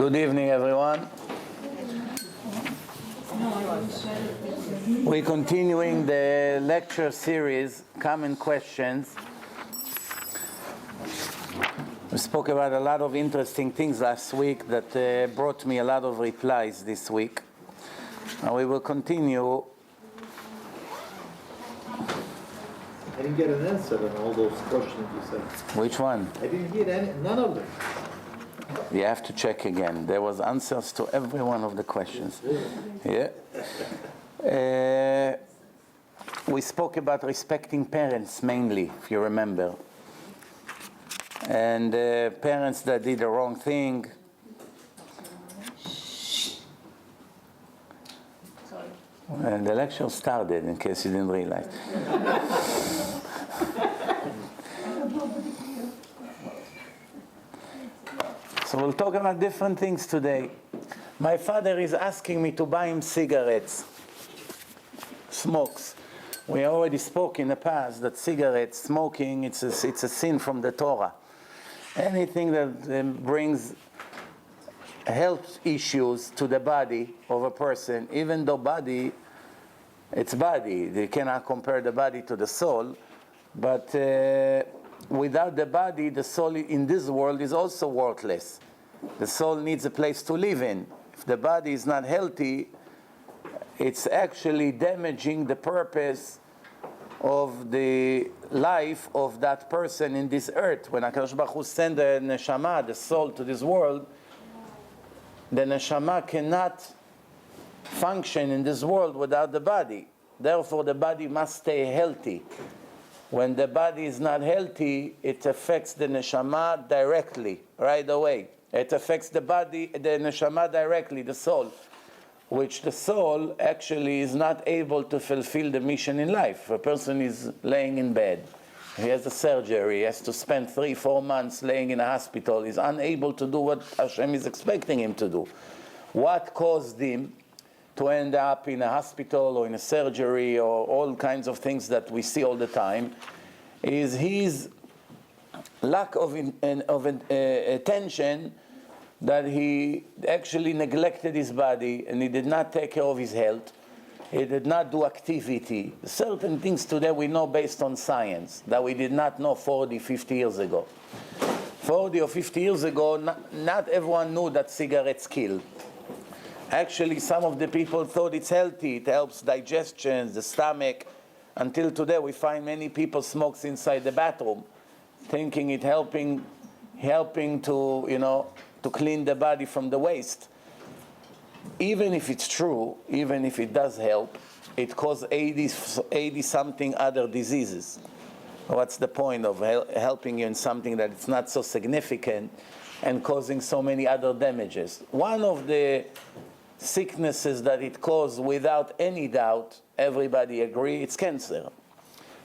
Good evening, everyone. We're continuing the lecture series, Common Questions. We spoke about a lot of interesting things last week that brought me a lot of replies this week. And we will continue. I didn't get an answer on all those questions you said. Which one? I didn't hear none of them. You have to check again. There was answers to every one of the questions. Yeah. We spoke about respecting parents mainly, if you remember. And parents that did the wrong thing. And the lecture started, in case you didn't realize. So we'll talk about different things today. My father is asking me to buy him cigarettes, smokes. We already spoke in the past that cigarettes, smoking, it's a sin from the Torah. Anything that brings health issues to the body of a person, even though body, it's body. They cannot compare the body to the soul, but without the body, the soul in this world is also worthless. The soul needs a place to live in. If the body is not healthy, it's actually damaging the purpose of the life of that person in this earth. When HaKadosh Baruch Hu sent the neshama, the soul, to this world, the neshama cannot function in this world without the body. Therefore, the body must stay healthy. When the body is not healthy, it affects the neshama directly, right away. It affects the body, the neshama directly, the soul, which the soul actually is not able to fulfill the mission in life. A person is laying in bed, he has a surgery, he has to spend 3-4 months laying in a hospital, he's unable to do what Hashem is expecting him to do. What caused him to end up in a hospital or in a surgery or all kinds of things that we see all the time is his lack of attention, that he actually neglected his body and he did not take care of his health. He did not do activity. Certain things today we know based on science that we did not know 40, 50 years ago. 40 or 50 years ago, not everyone knew that cigarettes kill. Actually, some of the people thought it's healthy, it helps digestion, the stomach. Until today, we find many people smokes inside the bathroom, thinking it helping to, to clean the body from the waste. Even if it's true, even if it does help, it causes 80-something other diseases. What's the point of helping you in something that it's not so significant and causing so many other damages? One of the sicknesses that it causes, without any doubt, everybody agree, it's cancer,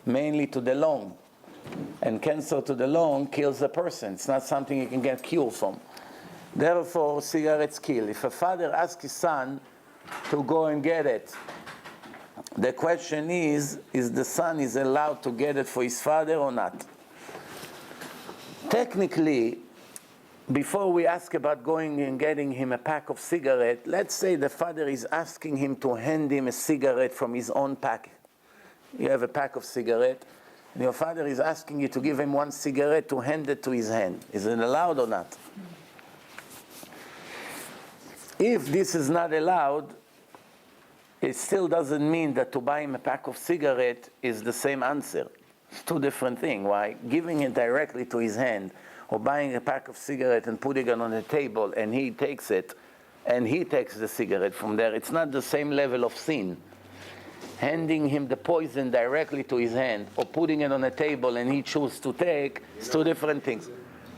mainly to the lung. And cancer to the lung kills a person. It's not something you can get cured from. Therefore, cigarettes kill. If a father asks his son to go and get it, the question is the son is allowed to get it for his father or not? Technically, before we ask about going and getting him a pack of cigarettes, let's say the father is asking him to hand him a cigarette from his own pack. You have a pack of cigarettes, and your father is asking you to give him one cigarette to hand it to his hand. Is it allowed or not? If this is not allowed, it still doesn't mean that to buy him a pack of cigarettes is the same answer. It's two different things. Why? Giving it directly to his hand, or buying a pack of cigarettes and putting it on the table and he takes it, and he takes the cigarette from there, it's not the same level of sin. Handing him the poison directly to his hand, or putting it on the table and he chooses to take, it's two different things.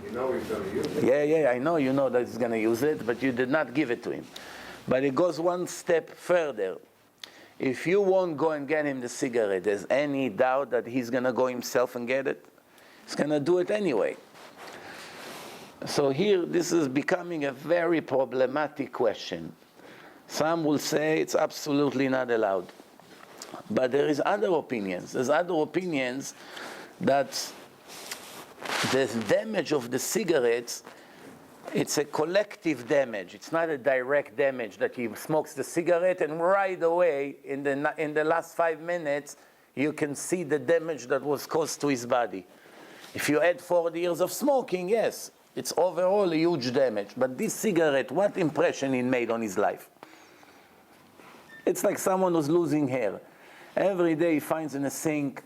You know he's going to use it. Yeah, I know you know that he's going to use it, but you did not give it to him. But it goes one step further. If you won't go and get him the cigarette, there's any doubt that he's going to go himself and get it? He's going to do it anyway. So here, this is becoming a very problematic question. Some will say it's absolutely not allowed. But there is other opinions. There's other opinions that the damage of the cigarettes It's a collective damage. It's not a direct damage that he smokes the cigarette and right away, in the last 5 minutes, you can see the damage that was caused to his body. If you add 40 years of smoking, yes, it's overall a huge damage. But this cigarette, what impression it made on his life? It's like someone who's losing hair. Every day he finds in a sink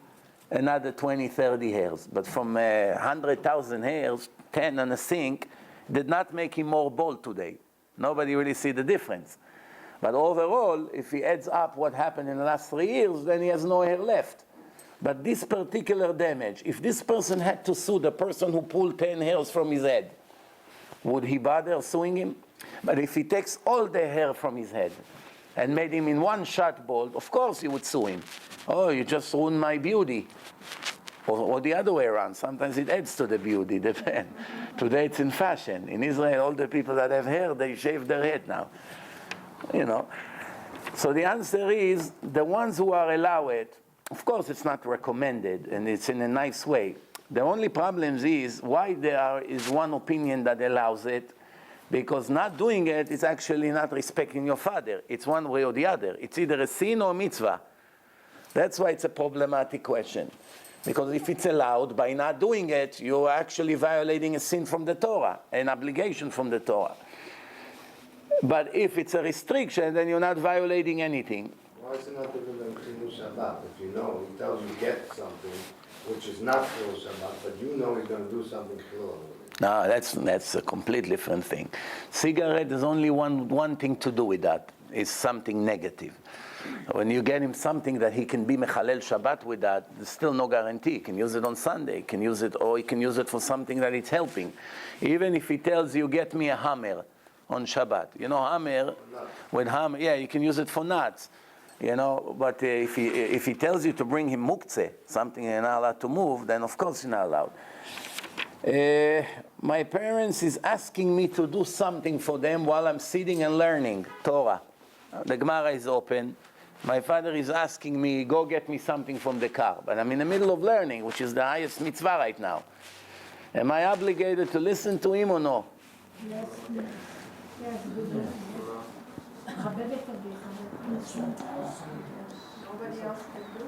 another 20, 30 hairs. But from 100,000 hairs, 10 in a sink, did not make him more bald today. Nobody really see the difference. But overall, if he adds up what happened in the last 3 years, then he has no hair left. But this particular damage, if this person had to sue the person who pulled 10 hairs from his head, would he bother suing him? But if he takes all the hair from his head and made him in one shot bald, of course he would sue him. Oh, you just ruined my beauty. Or the other way around. Sometimes it adds to the beauty. Depends. Today it's in fashion. In Israel, all the people that have hair, they shave their head now. You know. So the answer is, the ones who are allowed, of course it's not recommended, and it's in a nice way. The only problem is why there is one opinion that allows it, because not doing it is actually not respecting your father. It's one way or the other. It's either a sin or a mitzvah. That's why it's a problematic question. Because if it's allowed, by not doing it, you're actually violating a sin from the Torah, an obligation from the Torah. But if it's a restriction, then you're not violating anything. Why is it not different than Chinu Shabbat? If you know, he tells you get something, which is not Chinu Shabbat, but you know he's going to do something Chilul with it. No, that's a completely different thing. Cigarette is only one thing to do with that. It's something negative. When you get him something that he can be mechalel Shabbat with that, there's still no guarantee. He can use it on Sunday, he can use it, or he can use it for something that it's helping. Even if he tells you, get me a hammer on Shabbat. You know, hammer, with hammer, yeah, you can use it for nuts. You know, but if he tells you to bring him muktzeh, something you're not allowed to move, then of course you're not allowed. My parents is asking me to do something for them while I'm sitting and learning Torah. The Gemara is open. My father is asking me, go get me something from the car. But I'm in the middle of learning, which is the highest mitzvah right now. Am I obligated to listen to him or no? Yes. Yes. Nobody else can do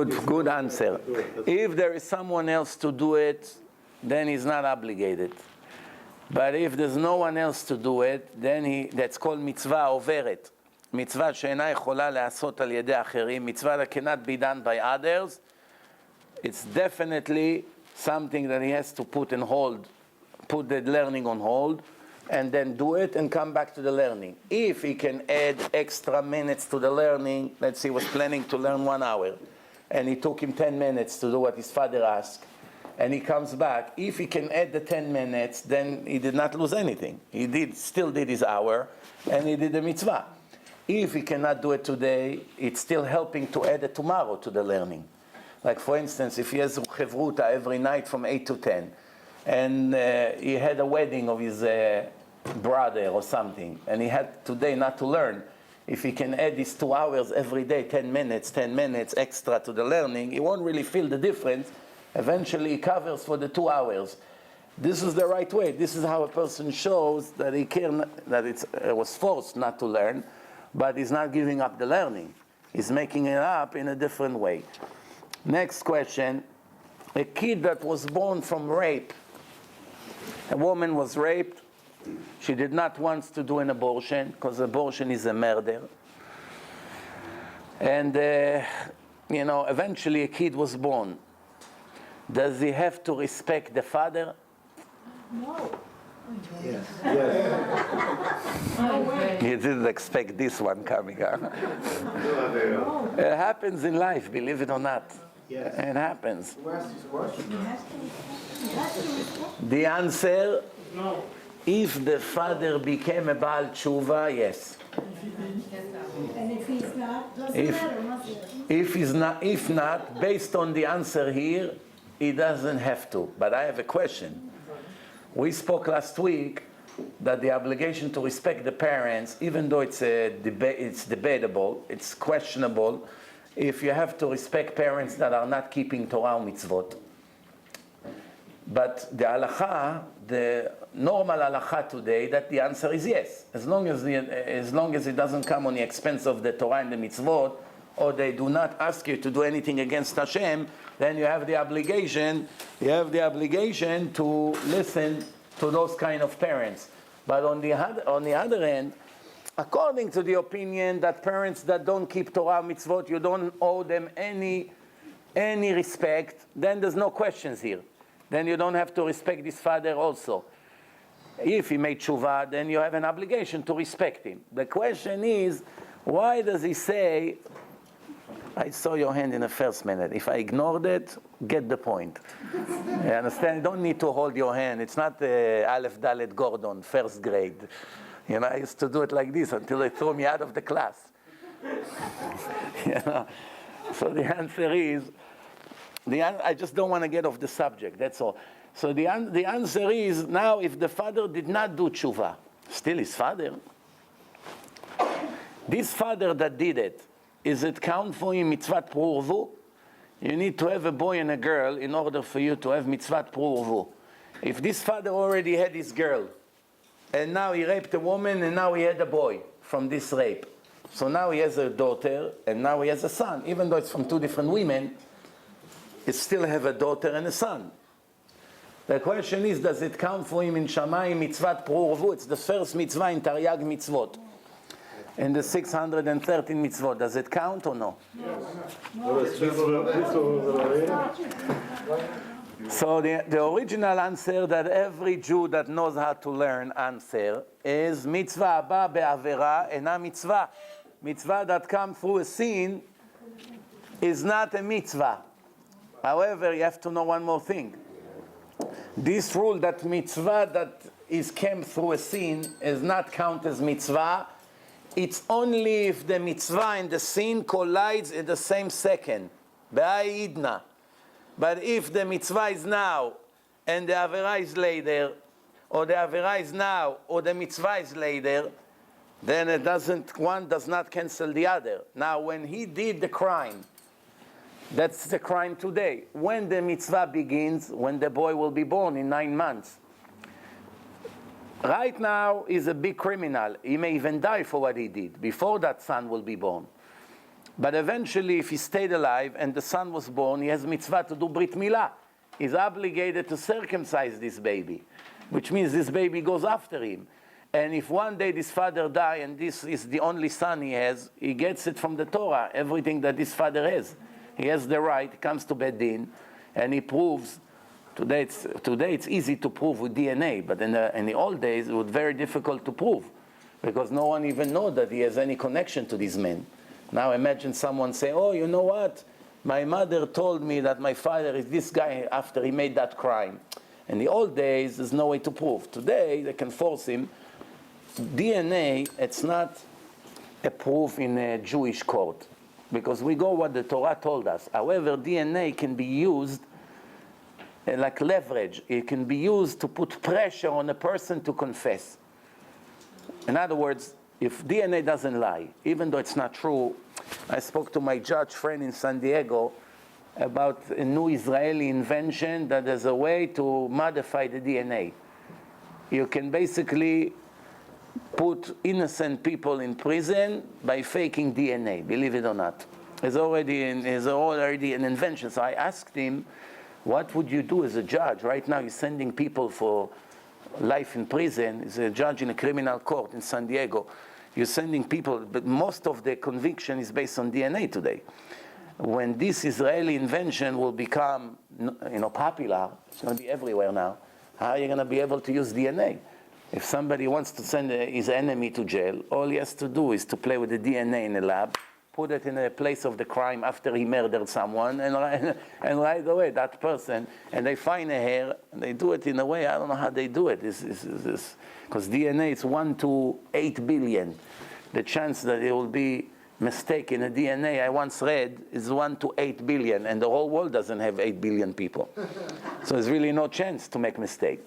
it. Good answer. If there is someone else to do it, then he's not obligated. But if there's no one else to do it, then that's called mitzvah overet. Mitzvah שאינה יכולה להיעשות על ידי אחרים, mitzvah that cannot be done by others. It's definitely something that he has to put on hold, put the learning on hold, and then do it and come back to the learning. If he can add extra minutes to the learning, let's say he was planning to learn 1 hour, and it took him 10 minutes to do what his father asked, and he comes back, if he can add the 10 minutes, then he did not lose anything. He still did his hour, and he did the mitzvah. If he cannot do it today, it's still helping to add it tomorrow to the learning. Like for instance, if he has chevruta every night from 8 to 10, and he had a wedding of his brother or something, and he had today not to learn, if he can add these 2 hours every day, 10 minutes extra to the learning, he won't really feel the difference. Eventually he covers for the 2 hours. This is the right way. This is how a person shows that he was forced not to learn, but he's not giving up the learning. He's making it up in a different way. Next question. A kid that was born from rape. A woman was raped. She did not want to do an abortion, because abortion is a murder. And, eventually a kid was born. Does he have to respect the father? No. Yes. You didn't expect this one coming, huh? No. It happens in life, believe it or not. Yes. It happens. Who asked this question? He has to respect. The answer, no. If the father became a Baal Tshuva, yes. And if he's not, doesn't matter, must it? If not, based on the answer here, he doesn't have to. But I have a question. We spoke last week that the obligation to respect the parents, even though it's debatable, it's questionable, if you have to respect parents that are not keeping Torah or mitzvot. But the halacha, the normal halacha today, that the answer is yes. As long as it doesn't come on the expense of the Torah and the mitzvot, or they do not ask you to do anything against Hashem, then you have the obligation to listen to those kind of parents. But on the other hand, according to the opinion that parents that don't keep Torah mitzvot, you don't owe them any respect, then there's no questions here. Then you don't have to respect this father also. If he made tshuva, then you have an obligation to respect him. The question is, why does he say, I saw your hand in the first minute. If I ignored it, get the point. You understand? You don't need to hold your hand. It's not Aleph Dalet Gordon, first grade. You know, I used to do it like this until they threw me out of the class. You know? So the answer is, I just don't want to get off the subject, that's all. So the answer is, now if the father did not do tshuva, still his father. This father that did it, is it count for him mitzvat pru'urvu? You need to have a boy and a girl in order for you to have mitzvat pru'urvu. If this father already had his girl, and now he raped a woman, and now he had a boy from this rape. So now he has a daughter, and now he has a son. Even though it's from two different women, he still have a daughter and a son. The question is, does it count for him in Shamayim mitzvat pru'urvu? It's the first mitzvah in Taryag mitzvot. In the 613 mitzvot, does it count or no? So the original answer that every Jew that knows how to learn answer is mitzvah haba be'avera ena mitzvah. Mitzvah that comes through a sin is not a mitzvah. However, you have to know one more thing. This rule that mitzvah that came through a sin is not count as mitzvah. It's only if the mitzvah and the sin collides in the same second. Ba'idna. But if the mitzvah is now and the avera is later, or the avera is now or the mitzvah is later, then one does not cancel the other. Now when he did the crime, that's the crime today. When the mitzvah begins, when the boy will be born in 9 months. Right now, he's a big criminal. He may even die for what he did. Before that son will be born. But eventually, if he stayed alive and the son was born, he has mitzvah to do brit milah. He's obligated to circumcise this baby, which means this baby goes after him. And if one day this father dies and this is the only son he has, he gets it from the Torah, everything that this father has. He has the right, he comes to Beit Din, and he proves. Today it's easy to prove with DNA, but in the old days it was very difficult to prove because no one even knows that he has any connection to these men. Now imagine someone say, oh, you know what? My mother told me that my father is this guy after he made that crime. In the old days, there's no way to prove. Today, they can force him. DNA, it's not a proof in a Jewish court because we go what the Torah told us. However, DNA can be used like leverage. It can be used to put pressure on a person to confess. In other words, if DNA doesn't lie, even though it's not true, I spoke to my judge friend in San Diego about a new Israeli invention that there's a way to modify the DNA. You can basically put innocent people in prison by faking DNA, believe it or not. It's already an invention. So I asked him, what would you do as a judge? Right now he's sending people for life in prison. He's a judge in a criminal court in San Diego. You're sending people, but most of the conviction is based on DNA today. When this Israeli invention will become popular, it's going to be everywhere now, how are you going to be able to use DNA? If somebody wants to send his enemy to jail, all he has to do is to play with the DNA in a lab, put it in a place of the crime after he murdered someone, and right away that person, and they find a hair, and they do it in a way, I don't know how they do it, because DNA is 1 to 8 billion. The chance that it will be mistake in a DNA, I once read, is 1 to 8 billion, and the whole world doesn't have 8 billion people. So there's really no chance to make mistake.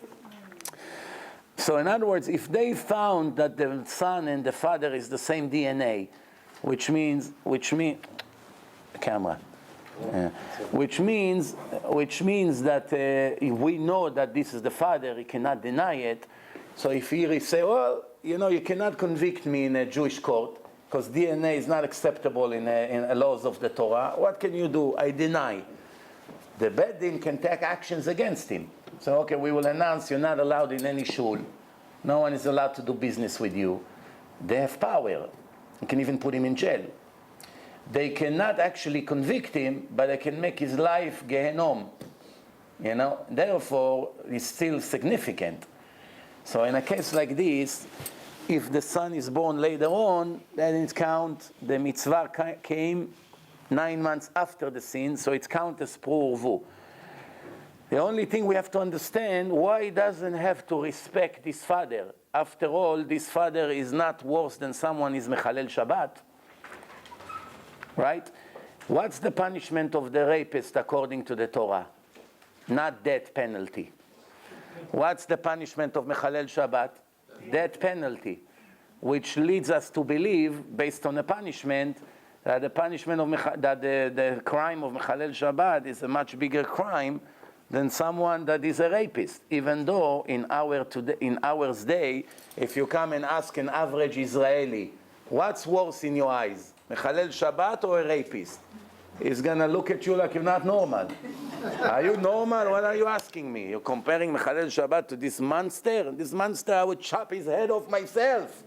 So in other words, if they found that the son and the father is the same DNA, which means, camera, Which means that if we know that this is the father, he cannot deny it. So if he say, well, you cannot convict me in a Jewish court because DNA is not acceptable in laws of the Torah, what can you do? I deny. The Beit Din can take actions against him. So, okay, we will announce you're not allowed in any shul. No one is allowed to do business with you. They have power. You can even put him in jail. They cannot actually convict him, but they can make his life Gehenom. Therefore, it's still significant. So in a case like this, if the son is born later on, then it counts, the mitzvah came 9 months after the sin, so it's counted as pru'urvu. The only thing we have to understand, why he doesn't have to respect his father. After all, this father is not worse than someone is mechalel Shabbat. Right? What's the punishment of the rapist according to the Torah? Not death penalty. What's the punishment of mechalel Shabbat? Death penalty. Which leads us to believe, based on the punishment, that the punishment of the crime of mechalel Shabbat is a much bigger crime than someone that is a rapist. Even though in our day, if you come and ask an average Israeli, what's worse in your eyes, mechalel Shabbat or a rapist? He's gonna look at you like you're not normal. Are you normal? What are you asking me? You're comparing mechalel Shabbat to this monster? This monster, I would chop his head off myself.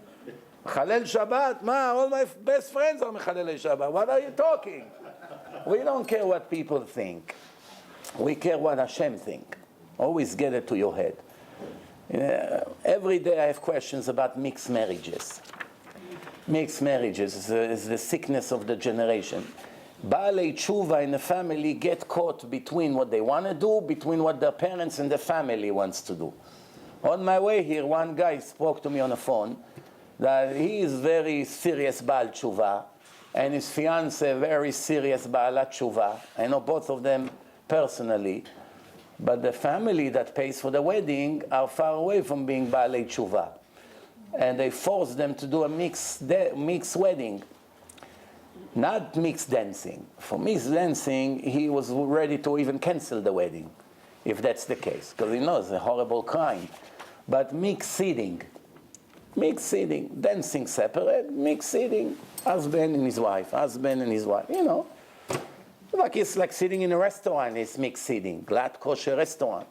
Mechalel Shabbat? All my best friends are mechalel Shabbat. What are you talking? We don't care what people think. We care what Hashem think. Always get it to your head. Every day I have questions about mixed marriages. Mixed marriages is the sickness of the generation. Baalei tshuva in the family get caught between what they want to do, between what their parents and the family wants to do. On my way here, one guy spoke to me on the phone that he is very serious Baal tshuva, and his fiancée very serious Baalat tshuva. I know both of them personally, but the family that pays for the wedding are far away from being Baalei tshuva. And they force them to do a mixed wedding. Not mixed dancing. For mixed dancing, he was ready to even cancel the wedding, if that's the case, because he knows it's a horrible crime. But mixed seating, dancing separate, mixed seating, husband and his wife, Like it's like sitting in a restaurant, it's mixed seating, glad kosher restaurant.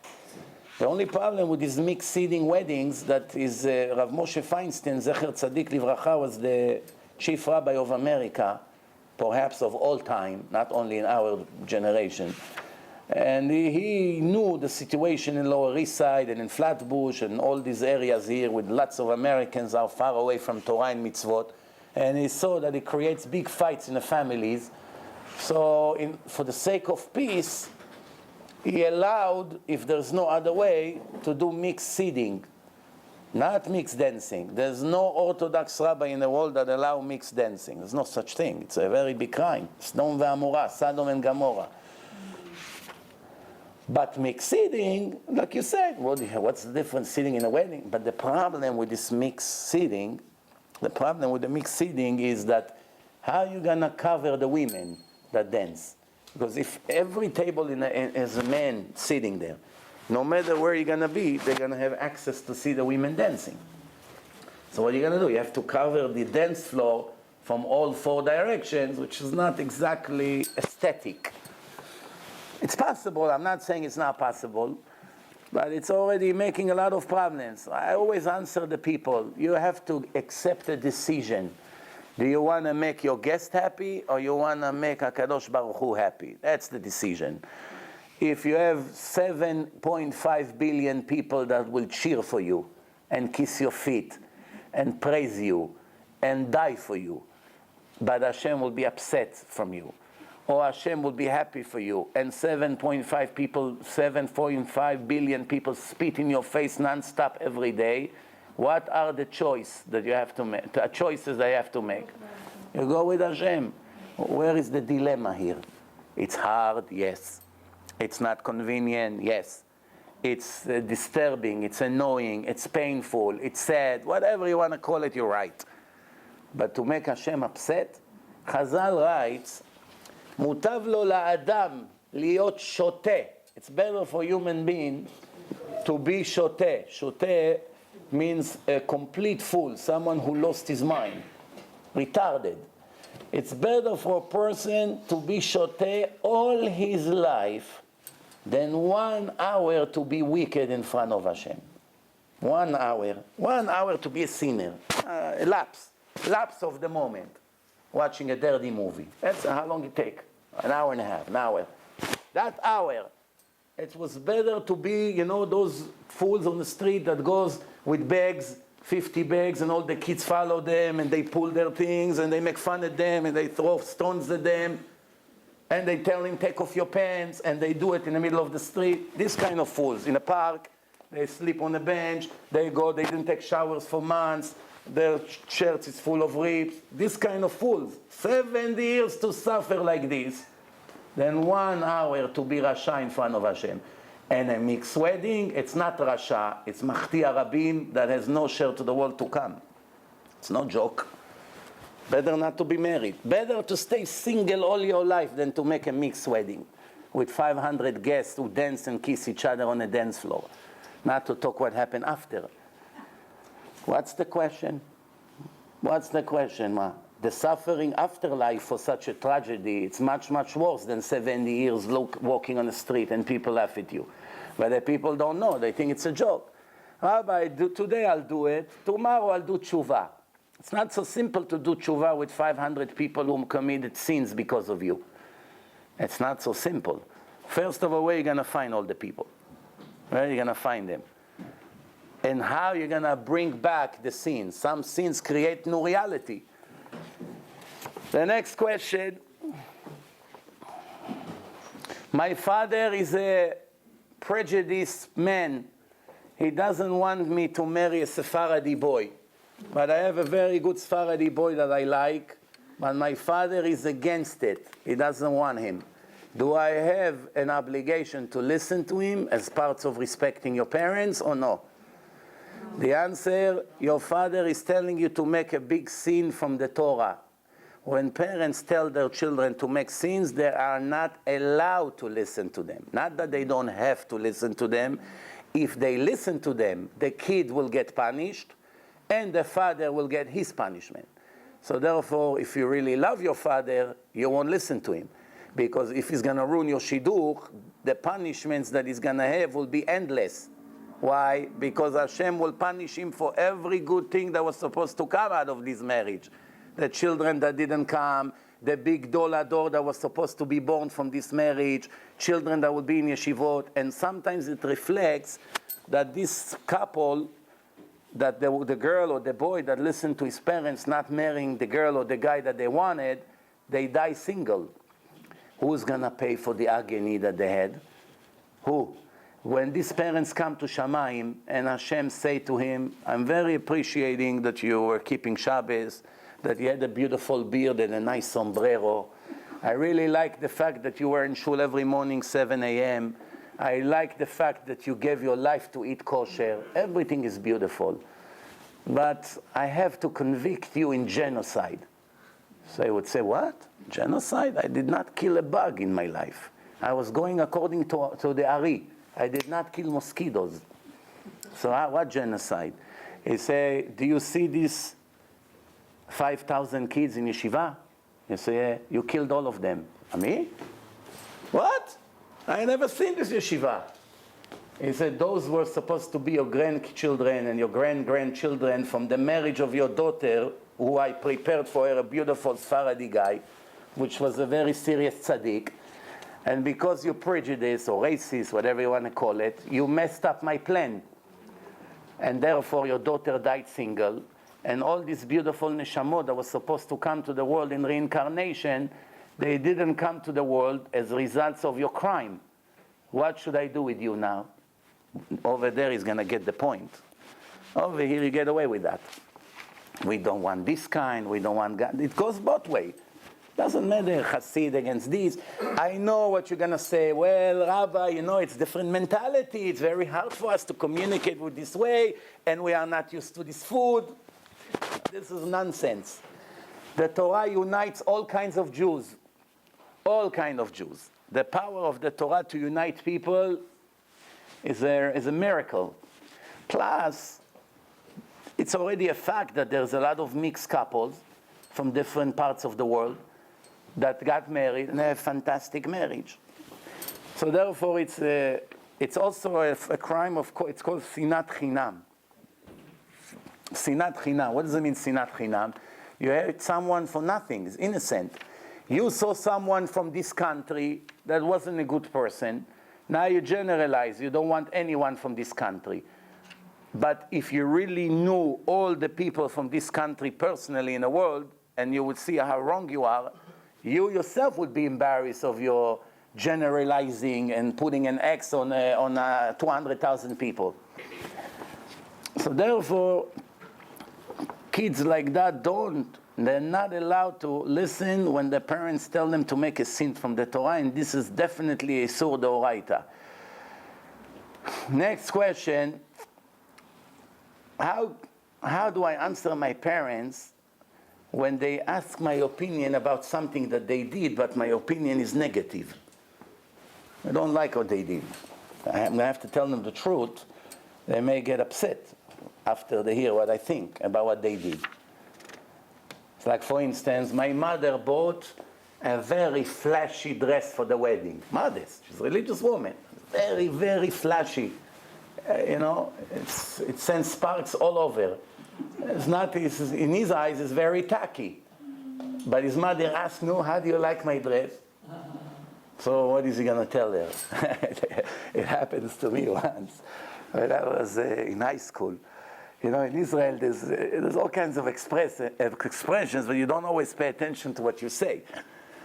The only problem with these mixed seating weddings, that is Rav Moshe Feinstein, Zecher Tzadik Livracha, was the chief rabbi of America, perhaps of all time, not only in our generation. And he knew the situation in Lower East Side and in Flatbush and all these areas here with lots of Americans are far away from Torah and mitzvot. And he saw that it creates big fights in the families. So for the sake of peace, he allowed, if there's no other way, to do mixed seating. Not mixed dancing. There's no Orthodox rabbi in the world that allow mixed dancing. There's no such thing. It's a very big crime. Sodom ve'Amorah, Sodom and Gomorrah. But mixed seating, like you said, what's the difference sitting in a wedding? But the problem with this mixed seating, is that how are you gonna cover the women that dance? Because if every table is a man sitting there, no matter where you're going to be, they're going to have access to see the women dancing. So what are you going to do? You have to cover the dance floor from all 4 directions, which is not exactly aesthetic. It's possible. I'm not saying it's not possible, but it's already making a lot of problems. I always answer the people, you have to accept a decision. Do you want to make your guest happy, or you want to make HaKadosh Baruch Hu happy? That's the decision. If you have 7.5 billion people that will cheer for you and kiss your feet and praise you and die for you, but Hashem will be upset from you, or Hashem will be happy for you, and 7.5 billion people spit in your face non-stop every day, what are the choices that you have to make? You go with Hashem. Where is the dilemma here? It's hard, yes. It's not convenient, yes. It's disturbing, it's annoying, it's painful, it's sad, whatever you want to call it, you're right. But to make Hashem upset, Chazal writes מוטב לו לאדם להיות שותה. It's better for human being to be שותה. שותה means a complete fool, someone who lost his mind, retarded. It's better for a person to be שותה all his life than 1 hour to be wicked in front of Hashem. 1 hour to be a sinner. A lapse of the moment. Watching a dirty movie. That's how long it takes. An hour and a half, an hour. That hour, it was better to be, those fools on the street that goes with bags, 50 bags, and all the kids follow them, and they pull their things, and they make fun of them, and they throw stones at them, and they tell him, take off your pants, and they do it in the middle of the street. This kind of fools. In a park, they sleep on a bench, they didn't take showers for months, their shirts is full of rips. This kind of fools. 70 years to suffer like this, then 1 hour to be Rasha in front of Hashem. And a mixed wedding, it's not Rasha, it's Mahtia Rabim that has no share to the world to come. It's no joke. Better not to be married. Better to stay single all your life than to make a mixed wedding with 500 guests who dance and kiss each other on a dance floor. Not to talk what happened after. What's the question? Ma? The suffering afterlife for such a tragedy, it's much, much worse than 70 years walking on the street and people laugh at you. But the people don't know. They think it's a joke. Rabbi, today I'll do it. Tomorrow I'll do tshuva. It's not so simple to do tshuva with 500 people who committed sins because of you. It's not so simple. First of all, where are you going to find all the people? Where are you going to find them? And how you're going to bring back the sins. Some sins create new reality. The next question. My father is a prejudiced man. He doesn't want me to marry a Sephardi boy. But I have a very good Sephardi boy that I like. But my father is against it. He doesn't want him. Do I have an obligation to listen to him as part of respecting your parents or no? The answer, your father is telling you to make a big sin from the Torah. When parents tell their children to make sins, they are not allowed to listen to them. Not that they don't have to listen to them. If they listen to them, the kid will get punished and the father will get his punishment. So therefore, if you really love your father, you won't listen to him. Because if he's going to ruin your shidduch, the punishments that he's going to have will be endless. Why? Because Hashem will punish him for every good thing that was supposed to come out of this marriage. The children that didn't come, the big door that was supposed to be born from this marriage, children that will be in yeshivot. And sometimes it reflects that this couple, that the girl or the boy that listened to his parents not marrying the girl or the guy that they wanted, they die single. Who's going to pay for the agony that they had? Who? When these parents come to Shamayim and Hashem say to him, I'm very appreciating that you were keeping Shabbos, that you had a beautiful beard and a nice sombrero. I really like the fact that you were in shul every morning, 7 a.m. I like the fact that you gave your life to eat kosher. Everything is beautiful. But I have to convict you in genocide. So I would say, what? Genocide? I did not kill a bug in my life. I was going according to the Ari. I did not kill mosquitoes. So what genocide? He say, do you see these 5,000 kids in yeshiva? You say, you killed all of them. Me? What? I never seen this yeshiva. He said, those were supposed to be your grandchildren and your grandchildren from the marriage of your daughter, who I prepared for her, a beautiful Sephardi guy, which was a very serious tzaddik. And because you're prejudiced or racist, whatever you want to call it, you messed up my plan. And therefore your daughter died single. And all these beautiful neshamot that was supposed to come to the world in reincarnation, they didn't come to the world as results of your crime. What should I do with you now? Over there he's going to get the point. Over here you get away with that. We don't want this kind, we don't want God. It goes both ways. Doesn't matter, Hasid against these. I know what you're going to say. Well, Rabbi, it's different mentality. It's very hard for us to communicate with this way, and we are not used to this food. This is nonsense. The Torah unites all kinds of Jews. all kind of Jews. The power of the Torah to unite people is a miracle. Plus, it's already a fact that there's a lot of mixed couples from different parts of the world that got married and have fantastic marriage. So therefore, it's also a crime of, it's called sinat chinam. Sinat chinam. What does it mean, sinat chinam? You hate someone for nothing. It's innocent. You saw someone from this country that wasn't a good person. Now you generalize. You don't want anyone from this country. But if you really knew all the people from this country personally in the world, and you would see how wrong you are, you yourself would be embarrassed of your generalizing and putting an X on 200,000 people. So therefore, kids like that they're not allowed to listen when the parents tell them to make a sin from the Torah, and this is definitely a sur d'oraita. Next question, how do I answer my parents when they ask my opinion about something that they did, but my opinion is negative? I don't like what they did. I'm going to have to tell them the truth. They may get upset after they hear what I think about what they did. It's like, for instance, my mother bought a very flashy dress for the wedding. Modest. She's a religious woman. Very, very flashy. It sends sparks all over. It's not, in his eyes, it's very tacky. But his mother asked, "No, how do you like my dress?" So what is he going to tell her? It happens to me once when I was in high school. In Israel, there's all kinds of expressions, but you don't always pay attention to what you say.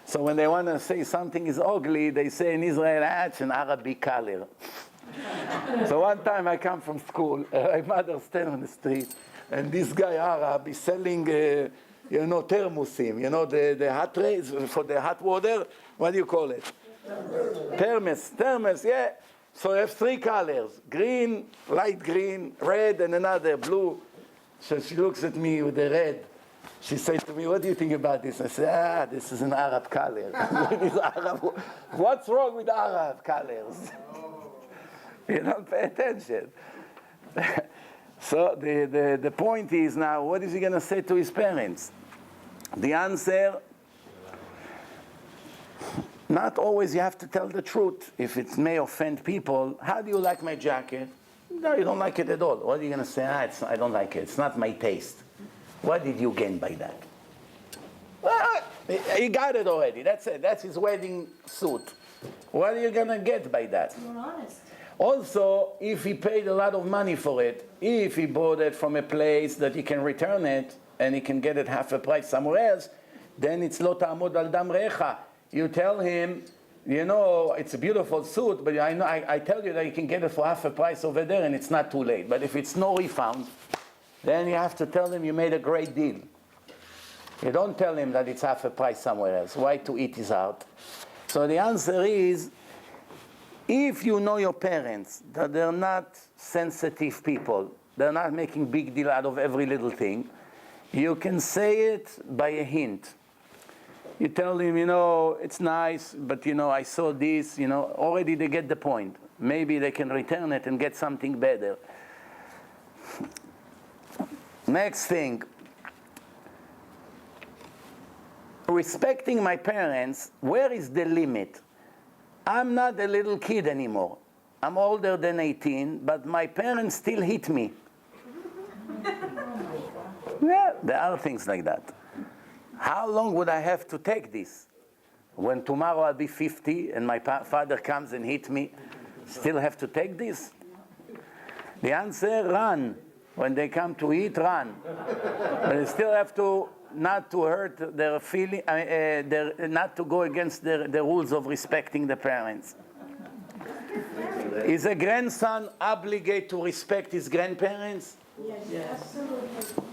So when they want to say something is ugly, they say in Israel, it's an Arabic color. So one time I come from school, my mother stands on the street, and this guy Arab is selling, thermosim, the hot trays for the hot water. What do you call it? Thermos, yeah. So I have 3 colors, green, light green, red, and another blue. So she looks at me with the red. She said to me, "What do you think about this?" I said, this is an Arab color. What's wrong with Arab colors? You don't pay attention. So the point is now, what is he going to say to his parents? The answer, not always you have to tell the truth. If it may offend people, how do you like my jacket? No, you don't like it at all. What are you going to say? I don't like it. It's not my taste. What did you gain by that? Well, he got it already. That's it. That's his wedding suit. What are you going to get by that? You're honest. Also, if he paid a lot of money for it, if he bought it from a place that he can return it and he can get it half a price somewhere else, then it's lo ta'amod al dam recha. You tell him, it's a beautiful suit, but I tell you that you can get it for half a price over there and it's not too late. But if it's no refund, then you have to tell him you made a great deal. You don't tell him that it's half a price somewhere else. Why to eat is out? So the answer is, if you know your parents, that they're not sensitive people, they're not making big deal out of every little thing, you can say it by a hint. You tell them, it's nice, but I saw this, already they get the point. Maybe they can return it and get something better. Next thing, respecting my parents, where is the limit? I'm not a little kid anymore. I'm older than 18, but my parents still hit me. Yeah, there are things like that. How long would I have to take this? When tomorrow I'll be 50 and my father comes and hits me, still have to take this? The answer, run. When they come to eat, run. But they still have to, not to hurt their feeling, not to go against the rules of respecting the parents. Is a grandson obligated to respect his grandparents? Yes. Absolutely.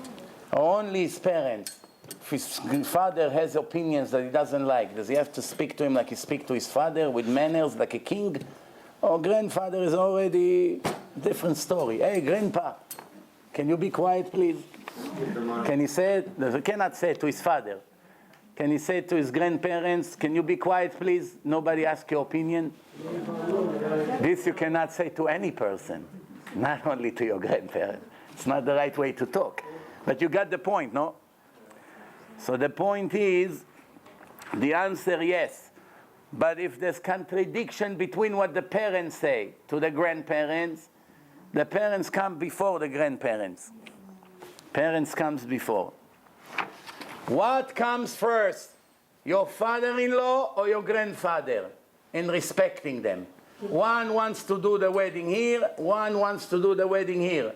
Only his parents. If his father has opinions that he doesn't like, does he have to speak to him like he speaks to his father, with manners like a king? Or grandfather is already a different story. Hey, grandpa, can you be quiet, please? Can he say it? He cannot say it to his father. Can he say to his grandparents, can you be quiet, please? Nobody ask your opinion? This you cannot say to any person, not only to your grandparents. It's not the right way to talk. But you got the point, no? So the point is, the answer, yes. But if there's contradiction between what the parents say to the grandparents, the parents come before the grandparents. Parents comes before. What comes first? Your father-in-law or your grandfather? In respecting them. One wants to do the wedding here, one wants to do the wedding here.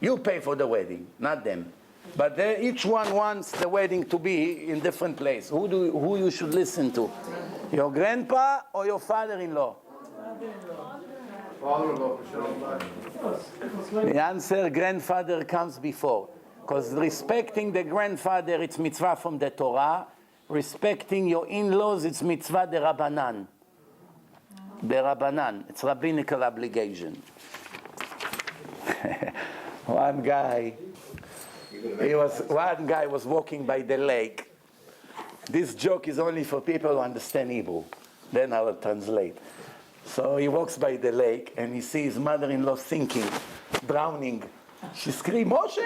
You pay for the wedding, not them. But each one wants the wedding to be in different place. Who you should listen to? Your grandpa or your father-in-law? Father-in-law for sure. The answer, grandfather comes before. Because respecting the grandfather, it's mitzvah from the Torah. Respecting your in-laws, it's mitzvah de Rabbanan. De Rabbanan. It's rabbinical obligation. One guy was walking by the lake. This joke is only for people who understand Hebrew. Then I will translate. So he walks by the lake and he sees his mother-in-law sinking, drowning. She screamed, Moshe,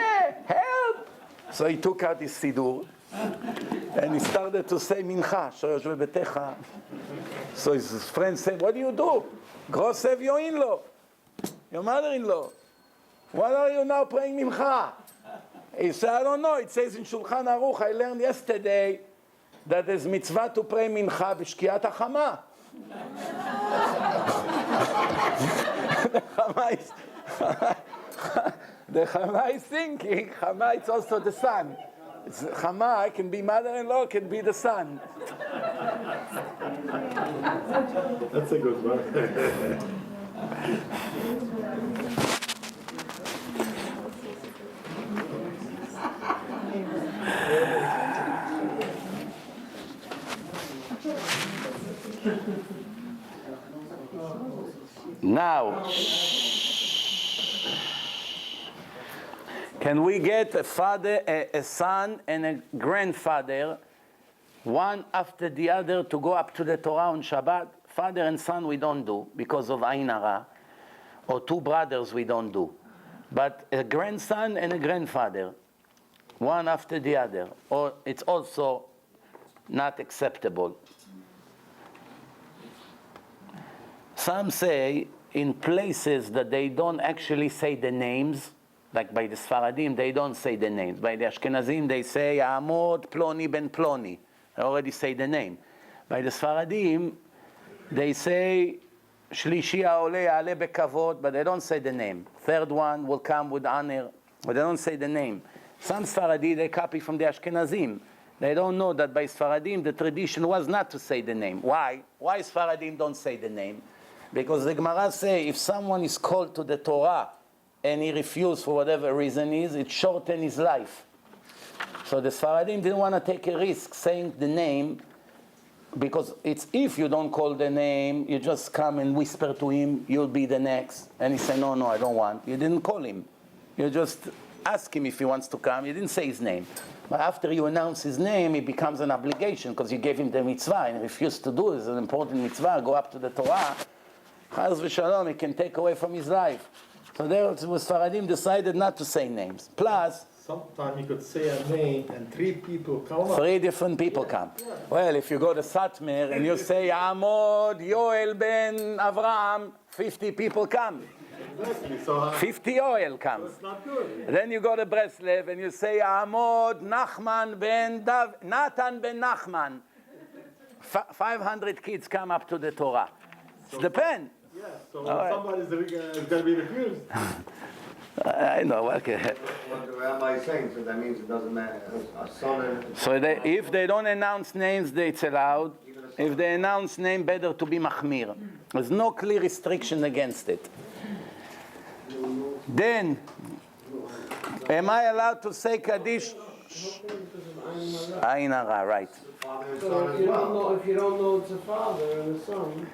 help! So he took out his siddur and he started to say mincha. So his friend said, what do you do? Go save your in-law, your mother-in-law. Why are you now praying mincha? He said, I don't know. It says in Shulchan Aruch, I learned yesterday that there's mitzvah to pray mincha b'shkiat hachama. The Chama is thinking, Chama it's also the son. Chama can be mother-in-law, can be the son. That's a good one. Now, can we get a father, a son, and a grandfather, one after the other, to go up to the Torah on Shabbat? Father and son we don't do because of Ayin Hara, or two brothers we don't do. But a grandson and a grandfather, one after the other, or it's also not acceptable. Some say in places that they don't actually say the names, like by the Sfaradim, they don't say the names. By the Ashkenazim, they say, Amod Ploni ben Ploni. They already say the name. By the Sfaradim, they say, Shlishi ha'oleh ya'aleh bekavod, but they don't say the name. Third one will come with honor, but they don't say the name. Some Sfaradi, they copy from the Ashkenazim. They don't know that by Sfaradim, the tradition was not to say the name. Why? Why Sfaradim don't say the name? Because the Gemara say, if someone is called to the Torah and he refused for whatever reason is, it shortened his life. So the Sfaradim didn't want to take a risk saying the name, because it's if you don't call the name, you just come and whisper to him, you'll be the next. And he said, no, I don't want. You didn't call him. You just ask him if he wants to come. You didn't say his name. But after you announce his name, it becomes an obligation because you gave him the mitzvah and he refused to do it. It's an important mitzvah, go up to the Torah. Chaz v'shalom, it can take away from his life. So there was Sfaradim decided not to say names. Plus, sometimes you could say a name and three people come up. 3 different people come. Well, if you go to Satmar and you say Amod Yoel ben Avraham, 50 people come. Exactly. So 50 Yoel comes. it's not good. Then you go to Breslev and you say Amod Nachman ben Natan ben Nachman. 500 kids come up to the Torah. It depends. Yeah, so right. somebody's going to be refused. I know. Okay. What the rabbi is saying, so that means it doesn't matter. A son and So if they don't announce names, it's allowed. If they announce name, better to be machmir. There's no clear restriction against it. Then, am I allowed to say Kaddish? Ayin Hara, right. father and So son if as you don't well. know, if you don't know it's a father and a son,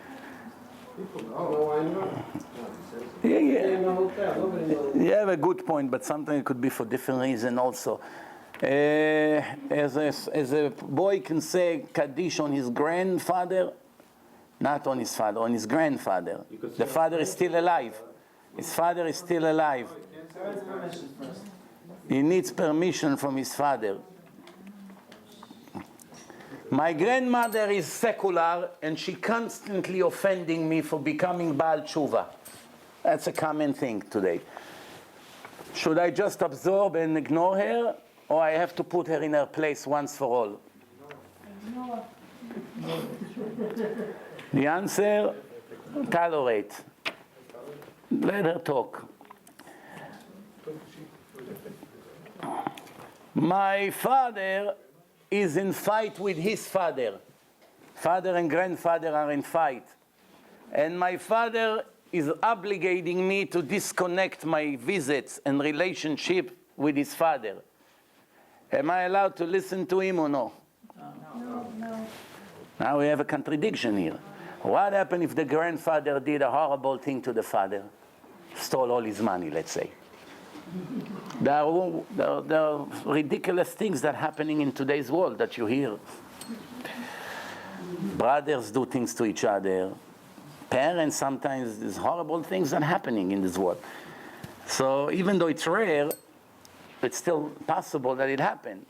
people know I know. Yeah. In the hotel, nobody knows. You have a good point, but sometimes it could be for different reason also. As a boy can say Kaddish on his grandfather, not on his father, on his grandfather. The father is still alive. His father is still alive. He needs permission from his father. My grandmother is secular and she constantly offending me for becoming Baal Tshuva. That's a common thing today. Should I just absorb and ignore her, or I have to put her in her place once for all? Ignore. The answer, tolerate. Let her talk. My father is in fight with his father. Father and grandfather are in fight. And my father is obligating me to disconnect my visits and relationship with his father. Am I allowed to listen to him or no? No. Now we have a contradiction here. What happened if the grandfather did a horrible thing to the father? Stole all his money, let's say. There are ridiculous things that are happening in today's world that you hear. Brothers do things to each other. Parents, sometimes there's horrible things that are happening in this world. So even though it's rare, it's still possible that it happened.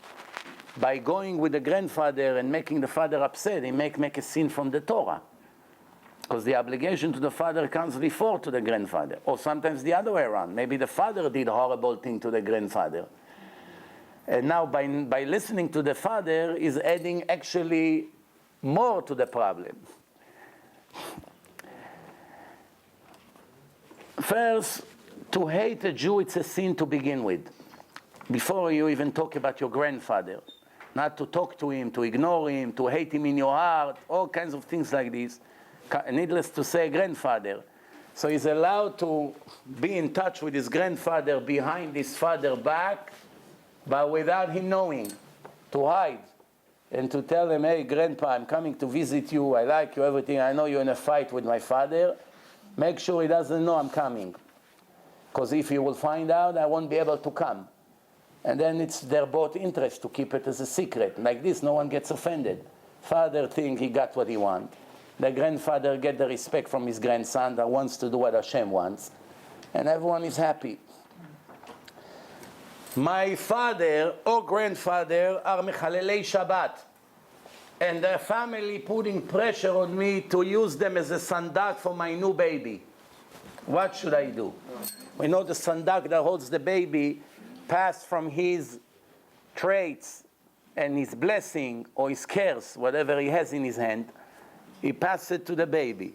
By going with the grandfather and making the father upset, he make a sin from the Torah. Because the obligation to the father comes before to the grandfather. Or sometimes the other way around. Maybe the father did a horrible thing to the grandfather. And now by listening to the father is adding actually more to the problem. First, to hate a Jew, it's a sin to begin with. Before you even talk about your grandfather. Not to talk to him, to ignore him, to hate him in your heart, all kinds of things like this. Needless to say, grandfather. So he's allowed to be in touch with his grandfather behind his father's back, but without him knowing, to hide. And to tell him, hey, grandpa, I'm coming to visit you, I like you, everything, I know you're in a fight with my father. Make sure he doesn't know I'm coming. Because if he will find out, I won't be able to come. And then it's their both interest to keep it as a secret. Like this, no one gets offended. Father thinks he got what he wants. The grandfather get the respect from his grandson that wants to do what Hashem wants. And everyone is happy. My father or grandfather are Mechalelei Shabbat. And their family putting pressure on me to use them as a sandak for my new baby. What should I do? We know the sandak that holds the baby passed from his traits and his blessing or his curse, whatever he has in his hand, he passed it to the baby.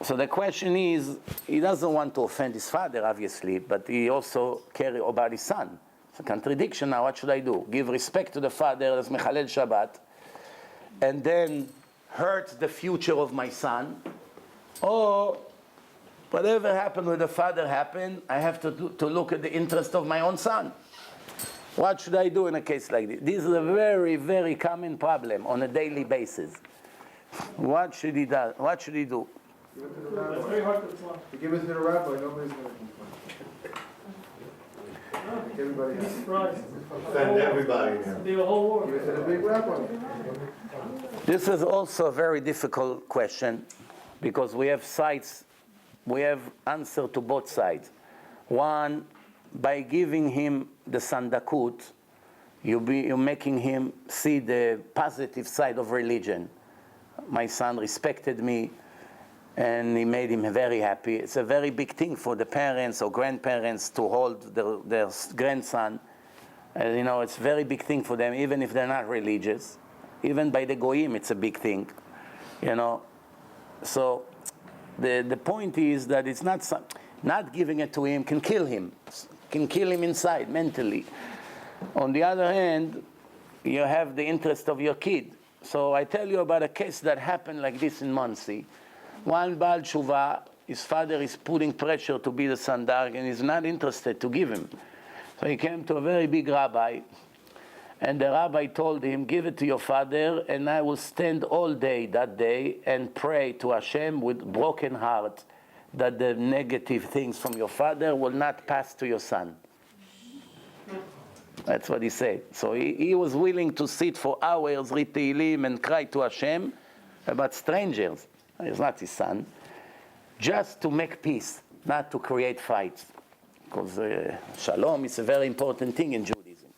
So the question is, he doesn't want to offend his father, obviously, but he also cares about his son. It's a contradiction now. What should I do? Give respect to the father as Mechalel Shabbat, and then hurt the future of my son? Or whatever happened with the father happened, I have to look at the interest of my own son. What should I do in a case like this? This is a very, very common problem on a daily basis. What should he do? What should he do? Give it to the rabbi. It's very hard to explain. You give it to the rabbi, nobody's going to complain. Everybody has. Be surprised. Offend everybody. It'll be a whole war. Give it to the big rabbi. This is also a very difficult question because we have sides, we have answer to both sides. One, by giving him the sandakut, you're making him see the positive side of religion. My son respected me, and he made him very happy. It's a very big thing for the parents or grandparents to hold their grandson. It's a very big thing for them, even if they're not religious. Even by the goyim, it's a big thing. So the point is that it's not giving it to him can kill him inside mentally. On the other hand, you have the interest of your kid. So I tell you about a case that happened like this in Monsey. One Baal Tshuva, his father is putting pressure to be the sandak and he's not interested to give him. So he came to a very big rabbi, and the rabbi told him, give it to your father, and I will stand all day that day and pray to Hashem with broken heart that the negative things from your father will not pass to your son. That's what he said. So he was willing to sit for hours, read Tehillim, and cry to Hashem about strangers. He's not his son. Just to make peace, not to create fights. Because shalom is a very important thing in Judaism.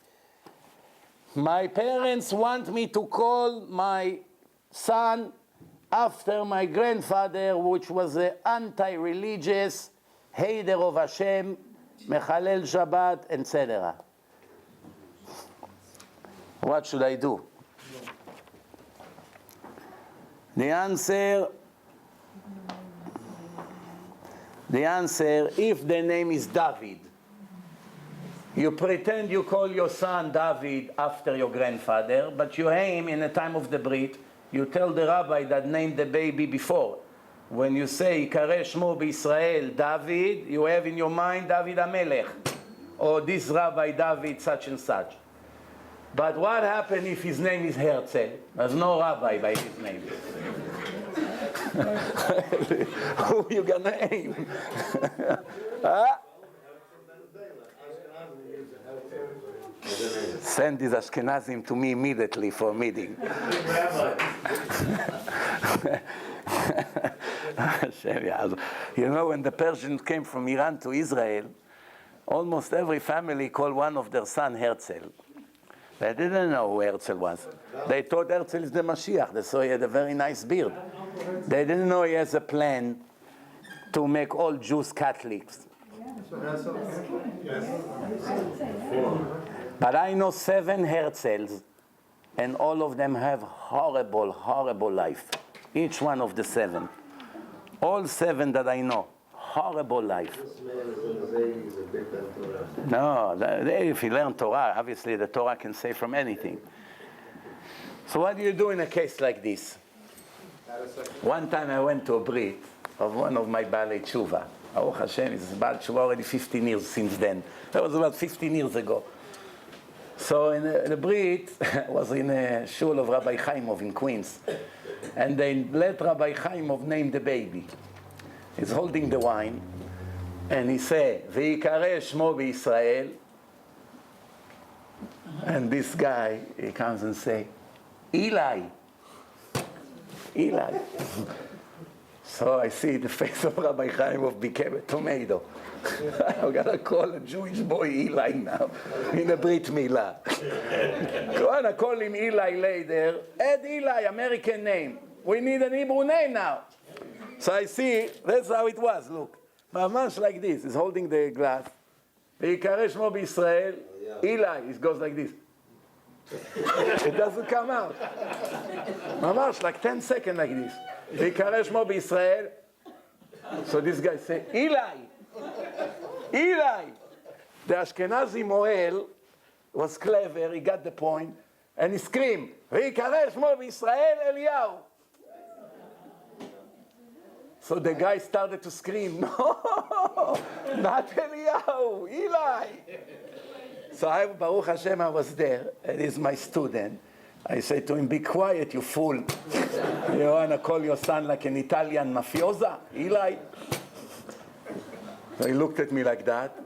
My parents want me to call my son after my grandfather, which was an anti-religious, hater of Hashem, Mechalel Shabbat, etc. What should I do? The answer, if the name is David, you pretend you call your son David after your grandfather, but you aim in the time of the Brit, you tell the rabbi that named the baby before. When you say, Yikare Shmo B'Yisrael David, you have in your mind David HaMelech, or this rabbi David such and such. But what happens if his name is Herzl? There's no rabbi by his name. Who are you going to aim? Huh? Send these Ashkenazim to me immediately for a meeting. You know, when the Persians came from Iran to Israel, almost every family called one of their sons Herzl. They didn't know who Herzl was. They thought Herzl is the Mashiach. They saw he had a very nice beard. They didn't know he has a plan to make all Jews Catholics. But I know 7 Herzls, and all of them have horrible, horrible life. Each one of the 7. All 7 that I know, horrible life. No, if you learn Torah, obviously the Torah can say from anything. So what do you do in a case like this? One time I went to a Brit of one of my Baalei Tshuva. Baruch Hashem, it's Baal Tshuva already 15 years since then. That was about 15 years ago. So in the Brit was in a shul of Rabbi Chaimov in Queens. And they let Rabbi Chaimov name the baby. He's holding the wine. And he said, V'yikare Shmo B'Yisrael. And this guy, he comes and say, Eli. Eli. So I see the face of Rabbi Chaimov became a tomato. I'm going to call a Jewish boy Eli now, in a Brit Milah. I'm going to call him Eli later. Add Eli, American name. We need an Hebrew name now. So I see, that's how it was, look. Mamash like this, he's holding the glass. V'yikare Shmo B'Yisrael, Eli, it goes like this. It doesn't come out. Mamash, like 10 seconds like this. V'yikare Shmo B'Yisrael. So this guy say, Eli. Eli. The Ashkenazi Moel was clever, he got the point, and he screamed, V'yikare Shmo B'Yisrael Eliyahu. So the guy started to scream, no, not Eliyahu, Eli. So I, Baruch Hashem, I was there, and he's my student. I said to him, be quiet, you fool. You want to call your son like an Italian mafiosa, Eli? So he looked at me like that.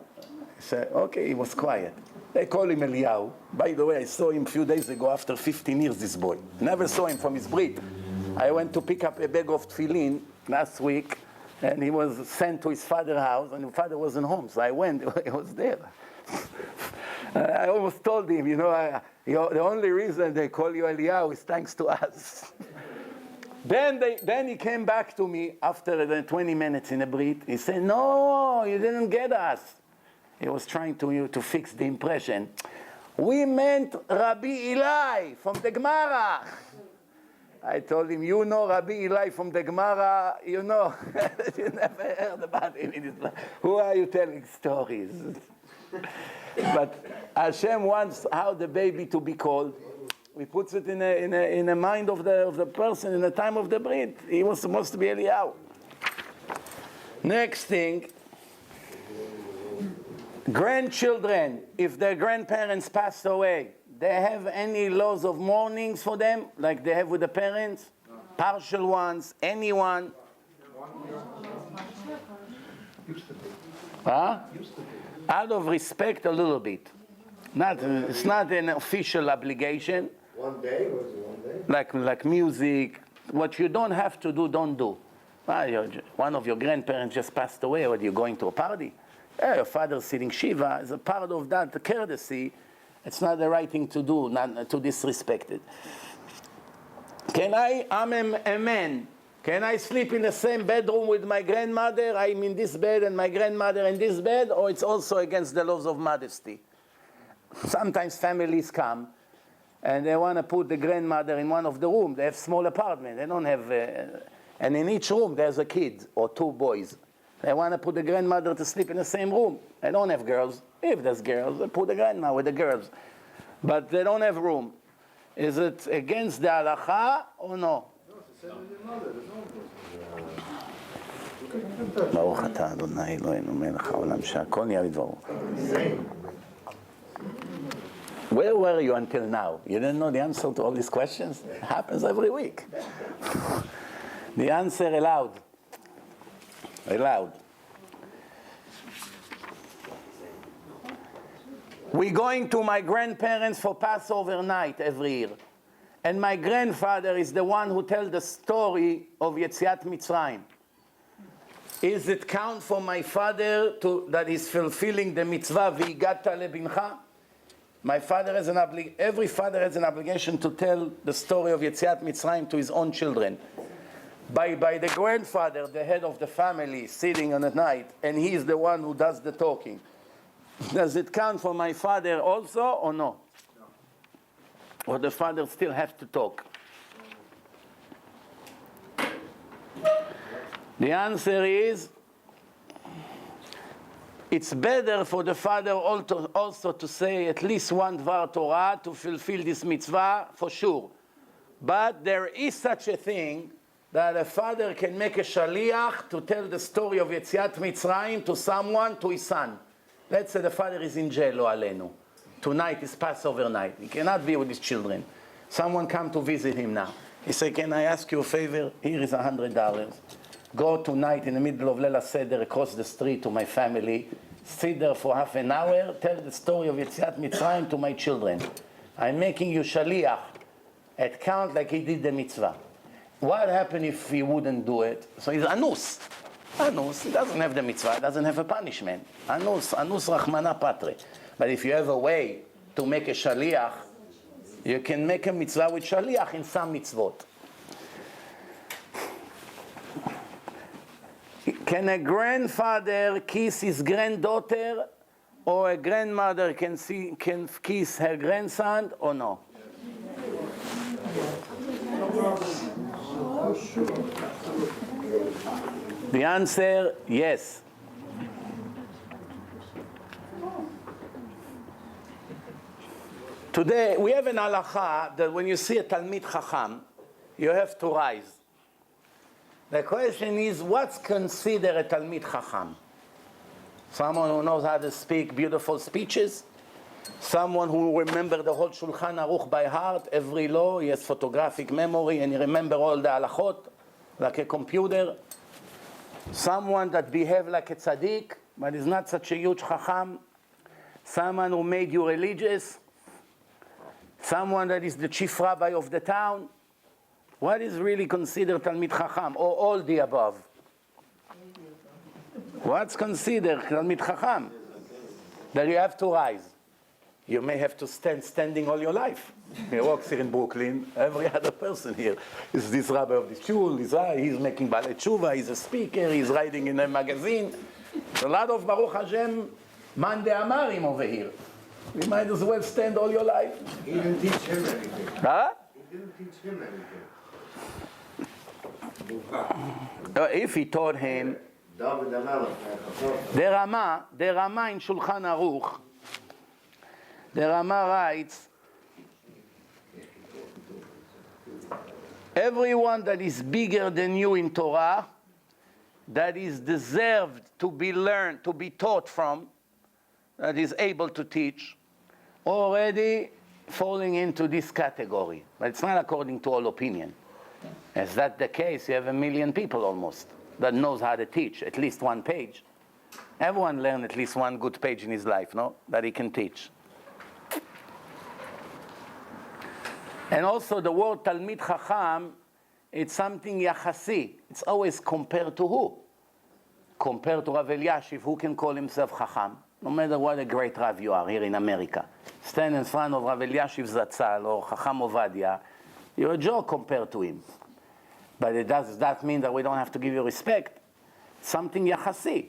He said, okay, he was quiet. They call him Eliyahu. By the way, I saw him a few days ago after 15 years, this boy. Never saw him from his Brit. I went to pick up a bag of tefillin last week, and he was sent to his father's house, and his father wasn't home, so I went, he was there. I almost told him, you know, the only reason they call you Eliyahu is thanks to us. Then he came back to me after the 20 minutes in a Brit. He said, no, you didn't get us. He was trying to fix the impression. We meant Rabbi Eli from the Gemara. I told him, you know Rabbi Eli from the Gemara, you know. You never heard about him in his life. Who are you telling stories? But Hashem wants how the baby to be called. He puts it in the mind of the person in the time of the Brit. He was supposed to be Eliyahu. Next thing, grandchildren, if their grandparents passed away, they have any laws of mournings for them, like they have with the parents? No. Partial ones, anyone? Huh? Out of respect, a little bit. It's not an official obligation. One day, was it one day? Like music. What you don't have to do, don't do. One of your grandparents just passed away, or you're going to a party. Your father's sitting Shiva. As a part of that courtesy, it's not the right thing to do, not to disrespect it. I'm a man. Can I sleep in the same bedroom with my grandmother? I'm in this bed and my grandmother in this bed, or it's also against the laws of modesty? Sometimes families come and they want to put the grandmother in one of the rooms. They have small apartment. They don't have, and in each room there's a kid or two boys. They want to put the grandmother to sleep in the same room. They don't have girls. If there's girls, they put the grandma with the girls. But they don't have room. Is it against the halacha or no? ברוך אתה אדוני אלוהינו מלך העולם שהכל נהיה בדברו. Where were you until now? You didn't know the answer to all these questions? It happens every week. The answer aloud. We're going to my grandparents for Passover night every year. And my grandfather is the one who tells the story of Yetziat Mitzrayim. Is it count for my father that he's fulfilling the mitzvah V'igata lebincha? My father has every father has an obligation to tell the story of Yetziat Mitzrayim to his own children. By the grandfather, the head of the family, sitting on the night, and he is the one who does the talking. Does it count for my father also or no? Or the father still has to talk? The answer is, it's better for the father also to say at least one Dvar Torah to fulfill this mitzvah, for sure. But there is such a thing that a father can make a shaliach to tell the story of Yetziat Mitzrayim to someone, to his son. Let's say the father is in jail, lo alenu. Tonight is Passover night. He cannot be with his children. Someone come to visit him now. He say, can I ask you a favor? Here is $100. Go tonight in the middle of Leila Seder across the street to my family. Sit there for half an hour. Tell the story of Yetziat Mitzrayim to my children. I'm making you shaliach. It count like he did the mitzvah. What happened if he wouldn't do it? So he's anus. Anus, he doesn't have the mitzvah, doesn't have a punishment. Anus Rahmana Patre. But if you have a way to make a shaliach, you can make a mitzvah with shaliach in some mitzvot. Can a grandfather kiss his granddaughter, or a grandmother can kiss her grandson, or no? The answer, yes. Today, we have an halacha that when you see a Talmid Chacham, you have to rise. The question is, what's considered a Talmid Chacham? Someone who knows how to speak beautiful speeches? Someone who remembers the whole Shulchan Aruch by heart, every law, he has photographic memory, and he remembers all the halachot, like a computer? Someone that behaves like a tzaddik, but is not such a huge chacham? Someone who made you religious? Someone that is the chief rabbi of the town? What is really considered Talmid Chacham, or all the above? What's considered Talmid Chacham? That you have to rise. You may have to standing all your life. He walks here in Brooklyn. Every other person here is this rabbi of the shul. He's making balei tshuva. He's a speaker. He's writing in a magazine. There's a lot of Baruch Hashem man de amarim over here. You might as well stand all your life. He didn't teach him anything. Huh? He didn't teach him anything. If he taught him, David HaMelech, the Rama in Shulchan Aruch, the Rama writes, everyone that is bigger than you in Torah, that is deserved to be learned, to be taught from, that is able to teach, already falling into this category. But it's not according to all opinion. Is that the case? You have 1 million people almost that knows how to teach at least one page. Everyone learned at least one good page in his life, no? That he can teach. And also the word Talmid Chacham, it's something yachasi. It's always compared to who? Compared to Rav Eliashiv, who can call himself Chacham? No matter what a great Rav you are here in America. Stand in front of Rav Eliashiv Zatzal or Chacham Ovadia, you're a joke compared to him. But does that mean that we don't have to give you respect? Something yachasi.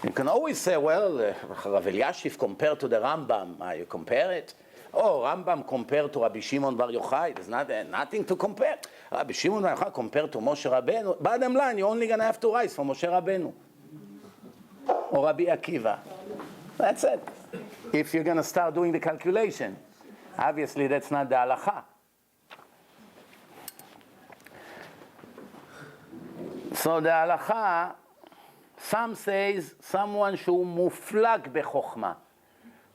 You can always say, well, Rav Eliashiv compared to the Rambam. You compare it? Oh, Rambam compared to Rabbi Shimon Bar Yochai. There's nothing to compare. Rabbi Shimon Bar Yochai compared to Moshe Rabbeinu. Bottom line, you're only going to have to rise for Moshe Rabbeinu. Or Rabbi Akiva. That's it. If you're going to start doing the calculation. Obviously, that's not the halacha. So the halacha, some says someone שהוא מופלג בחוכמה.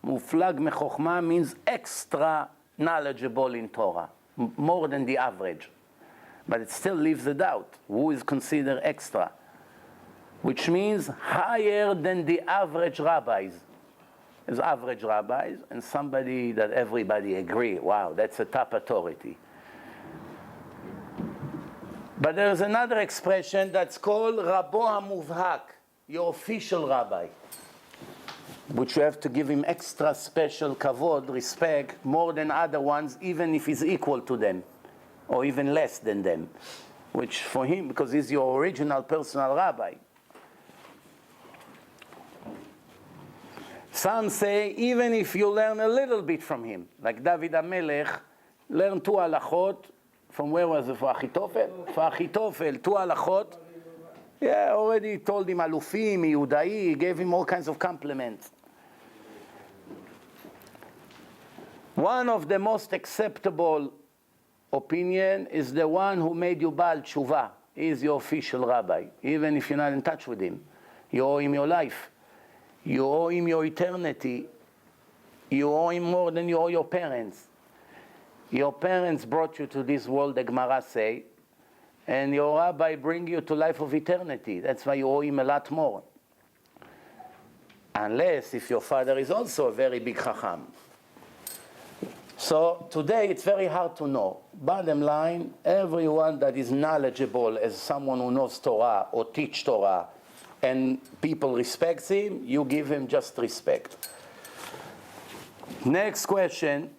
מופלג מחוכמה means extra knowledgeable in Torah, more than the average. But it still leaves a doubt. Who is considered extra? Which means higher than the average rabbis. There's average rabbis and somebody that everybody agree, wow, that's a top authority. But there's another expression that's called Rabo HaMuvhak, your official rabbi, which you have to give him extra special kavod, respect, more than other ones, even if he's equal to them, or even less than them, which for him, because he's your original personal rabbi. Some say, even if you learn a little bit from him, like David HaMelech, learn 2 halachot, from where was it? For Achitofel? For Achitofel, 2 halachot. Yeah, already told him Alufim, Yehudai, gave him all kinds of compliments. One of the most acceptable opinion is the one who made you Baal Tshuva. He is your official rabbi, even if you're not in touch with him. You owe him your life. You owe him your eternity. You owe him more than you owe your parents. Your parents brought you to this world, the Gemara say, and your rabbi bring you to life of eternity. That's why you owe him a lot more. Unless if your father is also a very big chacham. So today it's very hard to know. Bottom line, everyone that is knowledgeable as someone who knows Torah or teach Torah and people respect him, you give him just respect. Next question.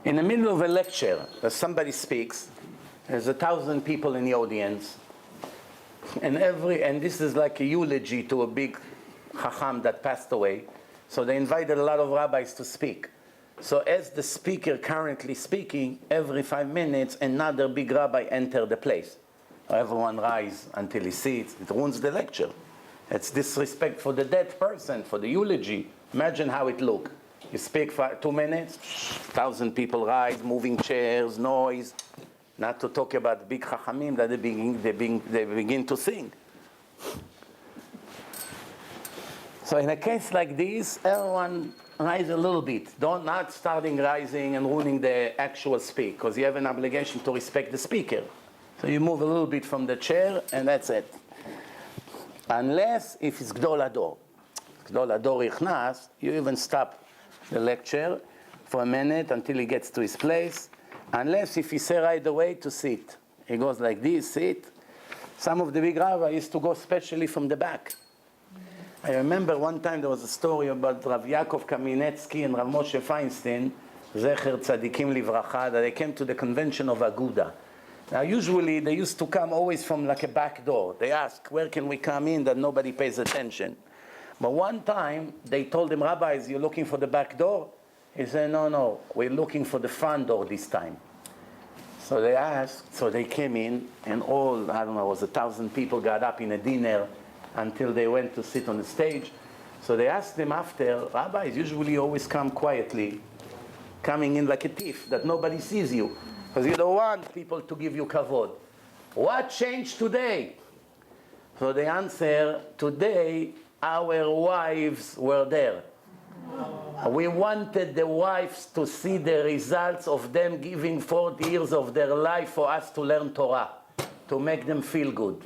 In the middle of a lecture, as somebody speaks, there's 1,000 people in the audience, and this is like a eulogy to a big chacham that passed away. So they invited a lot of rabbis to speak. So as the speaker currently speaking, every 5 minutes another big rabbi enter the place. Everyone rise until he sits. It ruins the lecture. It's disrespect for the dead person, for the eulogy. Imagine how it look. You speak for 2 minutes, 1,000 people rise, moving chairs, noise. Not to talk about big chachamim that they begin to sing. So in a case like this, everyone rise a little bit. Not starting rising and ruining the actual speak, because you have an obligation to respect the speaker. So you move a little bit from the chair, and that's it. Unless if it's Gdol Ador. Gdol Ador Ichnas, you even stop the lecture for a minute until he gets to his place, unless if he say right away to sit. He goes like this, sit. Some of the big rabbis used to go especially from the back. I remember one time there was a story about Rav Yaakov Kaminetsky and Rav Moshe Feinstein, Zecher Tzadikim Livracha, that they came to the convention of Aguda. Now usually they used to come always from like a back door. They ask, where can we come in that nobody pays attention? But one time, they told him, rabbis, you're looking for the back door? He said, no, we're looking for the front door this time. So they asked, so they came in, and all, it was 1,000 people got up in a dinner until they went to sit on the stage. So they asked them after, rabbis usually always come quietly, coming in like a thief, that nobody sees you, because you don't want people to give you kavod. What changed today? So they answer, today, our wives were there. We wanted the wives to see the results of them giving 40 years of their life for us to learn Torah, to make them feel good.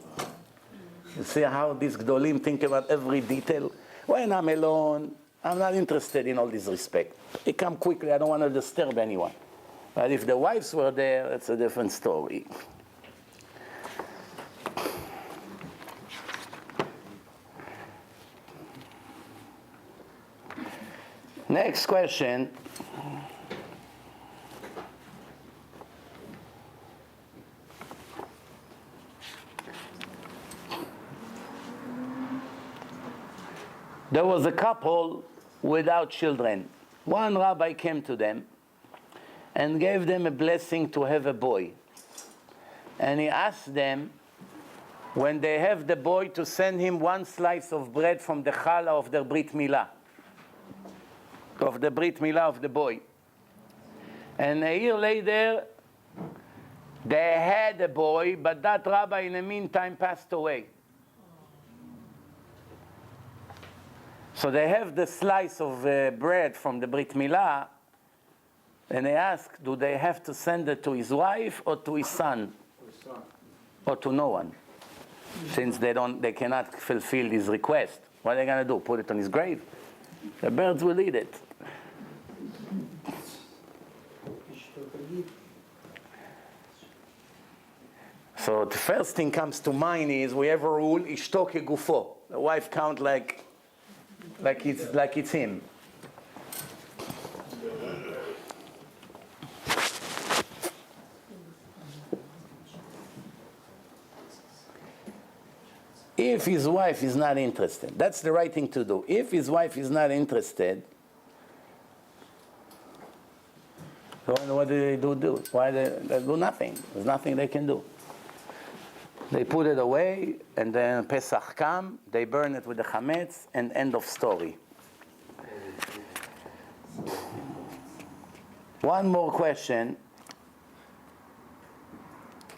You see how these Gdolim think about every detail? When I'm alone, I'm not interested in all this respect. They come quickly, I don't want to disturb anyone. But if the wives were there, it's a different story. Next question. There was a couple without children. One rabbi came to them and gave them a blessing to have a boy. And he asked them, when they have the boy, to send him one slice of bread from the challah of their Brit Milah, of the Brit Milah of the boy. And a year later, they had a boy, but that rabbi in the meantime passed away. So they have the slice of bread from the Brit Milah, and they ask, do they have to send it to his wife or to his son? Or to no one? Since they cannot fulfill his request. What are they going to do? Put it on his grave? The birds will eat it. So the first thing comes to mind is we have a rule, ishto kegufo. The wife count like it's him. If his wife is not interested, that's the right thing to do. If his wife is not interested, so what do they do? Why they do nothing? There's nothing they can do. They put it away, and then Pesach come, they burn it with the chametz, and end of story. One more question.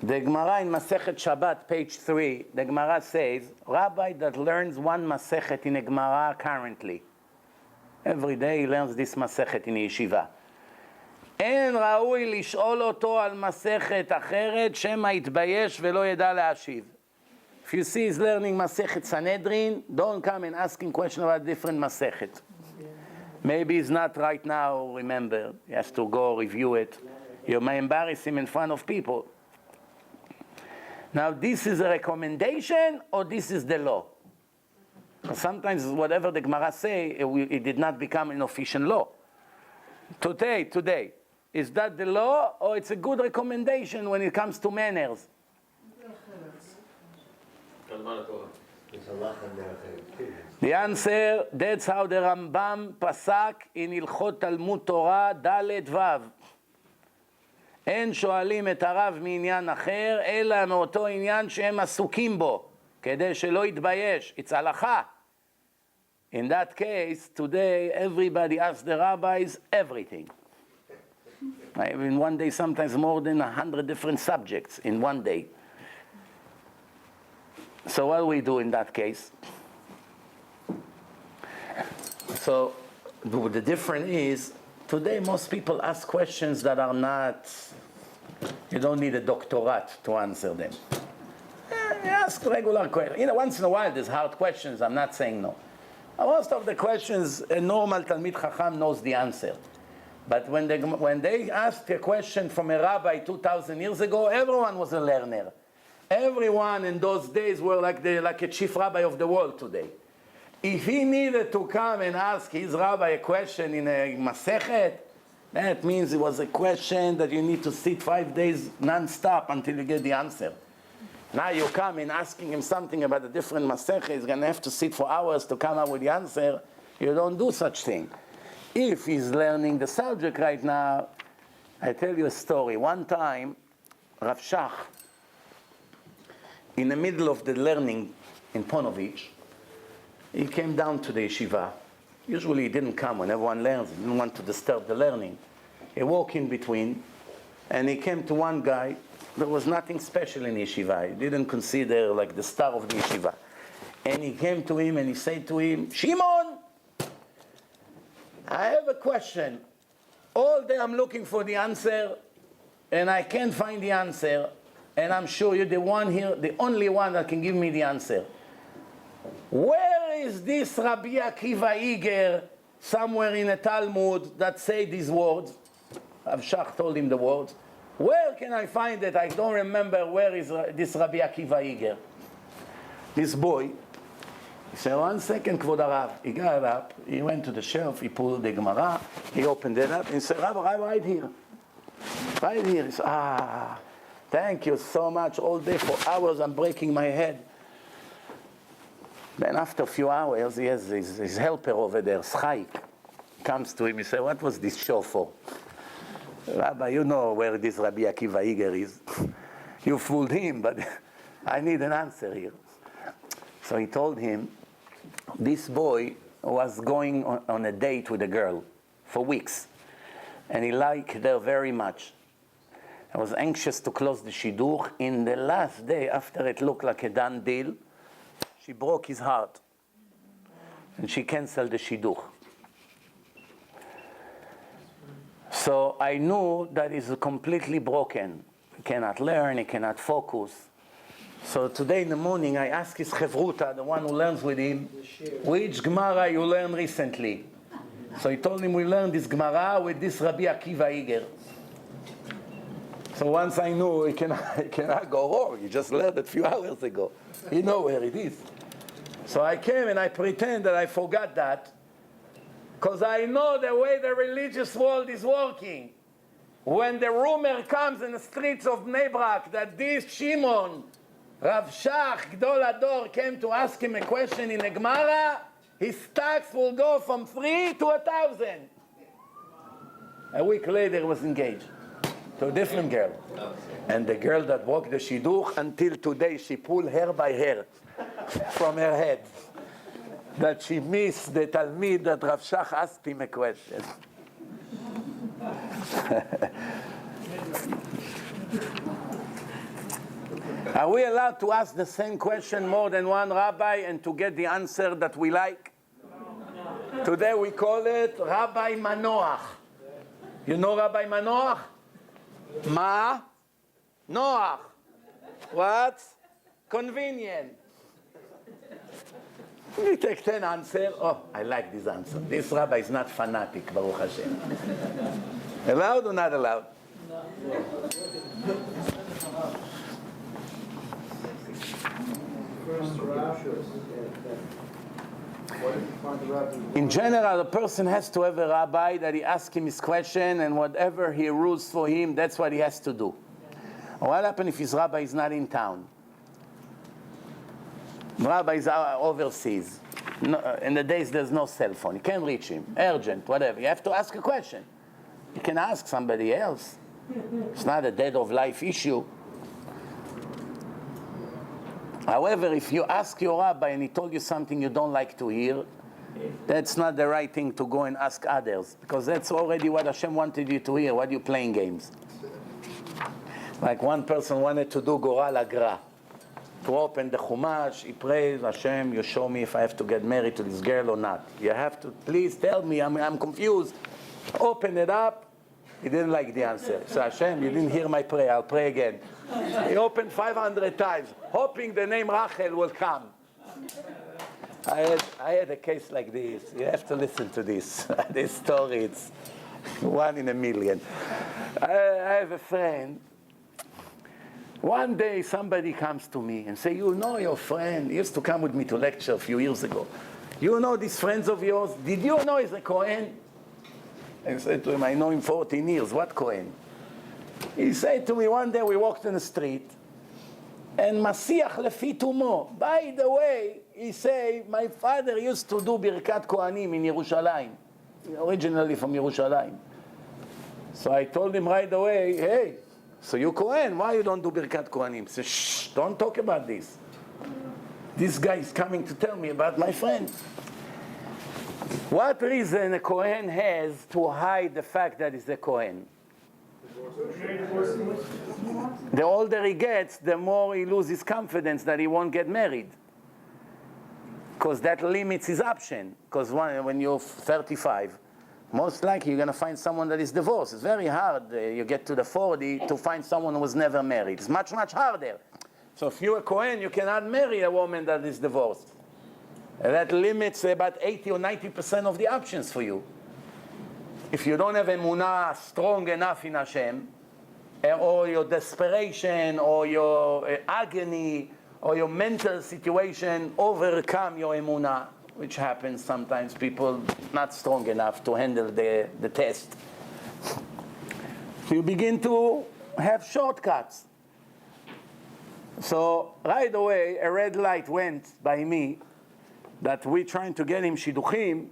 The Gemara in Masechet Shabbat, page 3, the Gemara says, Rabbi that learns one Masechet in a Gemara currently. Every day he learns this Masechet in yeshiva. אין ראוי לשאול אותו על מסכת אחרת שמא יתבייש ולא ידע להשיב. If you see he's learning Masechet Sanhedrin, don't come and ask him question about different Masechet. Maybe he's not right now, remember. He has to go review it. You may embarrass him in front of people. Now, this is a recommendation or this is the law? Sometimes whatever the Gemara say, it did not become an official law. Today, is that the law or it's a good recommendation when it comes to manners? The answer, that's how the Rambam pasak in Ilchot Talmud Torah Dalet Vav. אין שואלים את הרב מעניין אחר, אלא מאותו עניין שהם עסוקים בו, כדי שלא יתבייש. It's הלכה. In that case, today, everybody asks the rabbis everything. In one day, sometimes more than 100 different subjects in one day. So what do we do in that case? So the difference is, today most people ask questions that are not, you don't need a doctorate to answer them. You ask regular questions. Once in a while there's hard questions, I'm not saying no. Most of the questions, a normal Talmid Chacham knows the answer. But when they asked a question from a rabbi 2,000 years ago, everyone was a learner. Everyone in those days were like a chief rabbi of the world today. If he needed to come and ask his rabbi a question in a Masechet, that means it was a question that you need to sit 5 days non-stop until you get the answer. Now you come and asking him something about a different Masechet, he's going to have to sit for hours to come up with the answer. You don't do such thing. If he's learning the subject right now, I tell you a story. One time, Rav Shach, in the middle of the learning in Ponovich, he came down to the yeshiva. Usually he didn't come when everyone learns. He didn't want to disturb the learning. He walked in between, and he came to one guy. There was nothing special in yeshiva. He didn't consider like the star of the yeshiva. And he came to him and he said to him, Shimon, I have a question. All day I'm looking for the answer, and I can't find the answer, and I'm sure you're the one here, the only one that can give me the answer. Where is this Rabbi Akiva Iger, somewhere in a Talmud, that say these words? Avshach told him the words. Where can I find it? I don't remember where is this Rabbi Akiva Iger. This boy, he said, 1 second, Kvod Harav. He got up, he went to the shelf, he pulled the Gemara, he opened it up, and he said, Rabbi, right here. Right here. He said, thank you so much. All day for hours I'm breaking my head. Then after a few hours, he has his helper over there, Schaik, comes to him. He said, what was this show for? Rabbi, you know where this Rabbi Akiva Iger is. You fooled him, but I need an answer here. So he told him, this boy was going on a date with a girl for weeks. And he liked her very much. I was anxious to close the shidduch. In the last day, after it looked like a done deal, she broke his heart. And she canceled the shidduch. So I knew that he's completely broken. He cannot learn, he cannot focus. So today in the morning I asked his chevruta, the one who learns with him, which Gemara you learned recently? So he told him we learned this Gemara with this Rabbi Akiva Iger. So once I knew he cannot go wrong, he just learned it a few hours ago. He knows where it is. So I came and I pretend that I forgot that, because I know the way the religious world is working. When the rumor comes in the streets of Bnei Brak that this Shimon, Rav Shach, Gdol Ador, came to ask him a question in a Gemara, his tax will go from 3 to 1,000. A week later he was engaged to a different girl. And the girl that broke the shidduch, until today she pulled hair by hair from her head. That she missed the Talmid that Rav Shach asked him a question. Are we allowed to ask the same question more than one rabbi and to get the answer that we like? No. Today we call it Rabbi Manoach. You know Rabbi Manoach? Ma? Noach. What? Convenient. We take 10 answers. Oh, I like this answer. This rabbi is not fanatic, Baruch Hashem. Allowed or not allowed? No. In general, a person has to have a rabbi that he asks him his question, and whatever he rules for him, that's what he has to do. What happens if his rabbi is not in town? Rabbi is overseas. No, in the days there's no cell phone. You can't reach him. Urgent, whatever. You have to ask a question. You can ask somebody else. It's not a dead of life issue. However, if you ask your rabbi and he told you something you don't like to hear, that's not the right thing to go and ask others, because that's already what Hashem wanted you to hear. Why are you playing games? Like one person wanted to do Goral Agra, to open the Chumash. He prayed, Hashem, you show me if I have to get married to this girl or not. You have to, please tell me, I'm confused. Open it up. He didn't like the answer. So Hashem, you didn't hear my prayer, I'll pray again. He opened 500 times, hoping the name Rachel will come. I had a case like this. You have to listen to this. This story, it's 1 in a million. I have a friend. One day somebody comes to me and say, you know your friend, he used to come with me to lecture a few years ago. You know these friends of yours? Did you know he's a Kohen? I said to him, I know him 14 years. What Kohen? He said to me, one day we walked in the street, and Masiach lefi tumo. By the way, he said, my father used to do Birkat Kohanim in Yerushalayim, originally from Yerushalayim. So I told him right away, hey, so you Kohen, why you don't do Birkat Kohanim? He said, shh, don't talk about this. This guy is coming to tell me about my friend. What reason a Kohen has to hide the fact that he's a Kohen? The older he gets, the more he loses confidence that he won't get married. Because that limits his option. Because when you're 35, most likely you're going to find someone that is divorced. It's very hard. You get to the 40 to find someone who was never married. It's much, much harder. So if you're a Kohen, you cannot marry a woman that is divorced. That limits about 80 or 90% of the options for you. If you don't have emunah strong enough in Hashem, or your desperation, or your agony, or your mental situation overcome your emunah, which happens sometimes, people not strong enough to handle the test. So you begin to have shortcuts. So right away, a red light went by me that we're trying to get him shidduchim.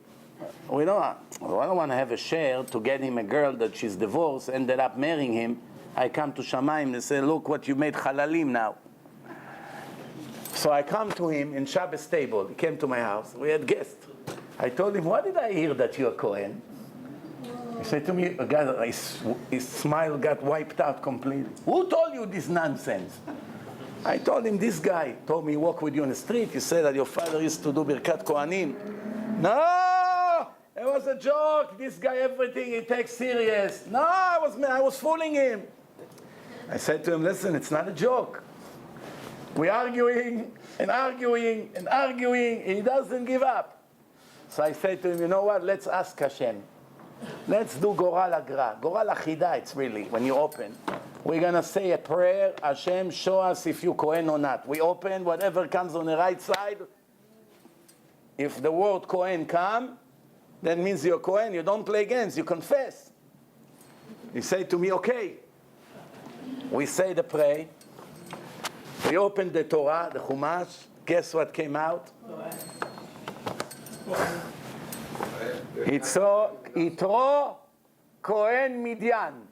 I don't want to have a share to get him a girl that she's divorced, ended up marrying him. I come to Shamayim and say, look what you made halalim now. So I come to him in Shabbos table. He came to my house. We had guests. I told him, what did I hear that you're a Kohen? He said to me, his smile got wiped out completely. Who told you this nonsense? I told him, this guy told me, walk with you on the street. You said that your father used to do Birkat Kohanim. No! It was a joke. This guy, everything he takes serious. No, I was fooling him. I said to him, listen, it's not a joke. We're arguing and arguing and arguing. He doesn't give up. So I said to him, you know what? Let's ask Hashem. Let's do Goral Agra. Goral Achida, it's really, when you open. We're going to say a prayer. Hashem, show us if you Kohen or not. We open, whatever comes on the right side. If the word Kohen come, that means you're Kohen. You don't play games. You confess. He said to me, okay. We say the prayer. We opened the Torah, the Chumash. Guess what came out? Yitro Kohen Midian.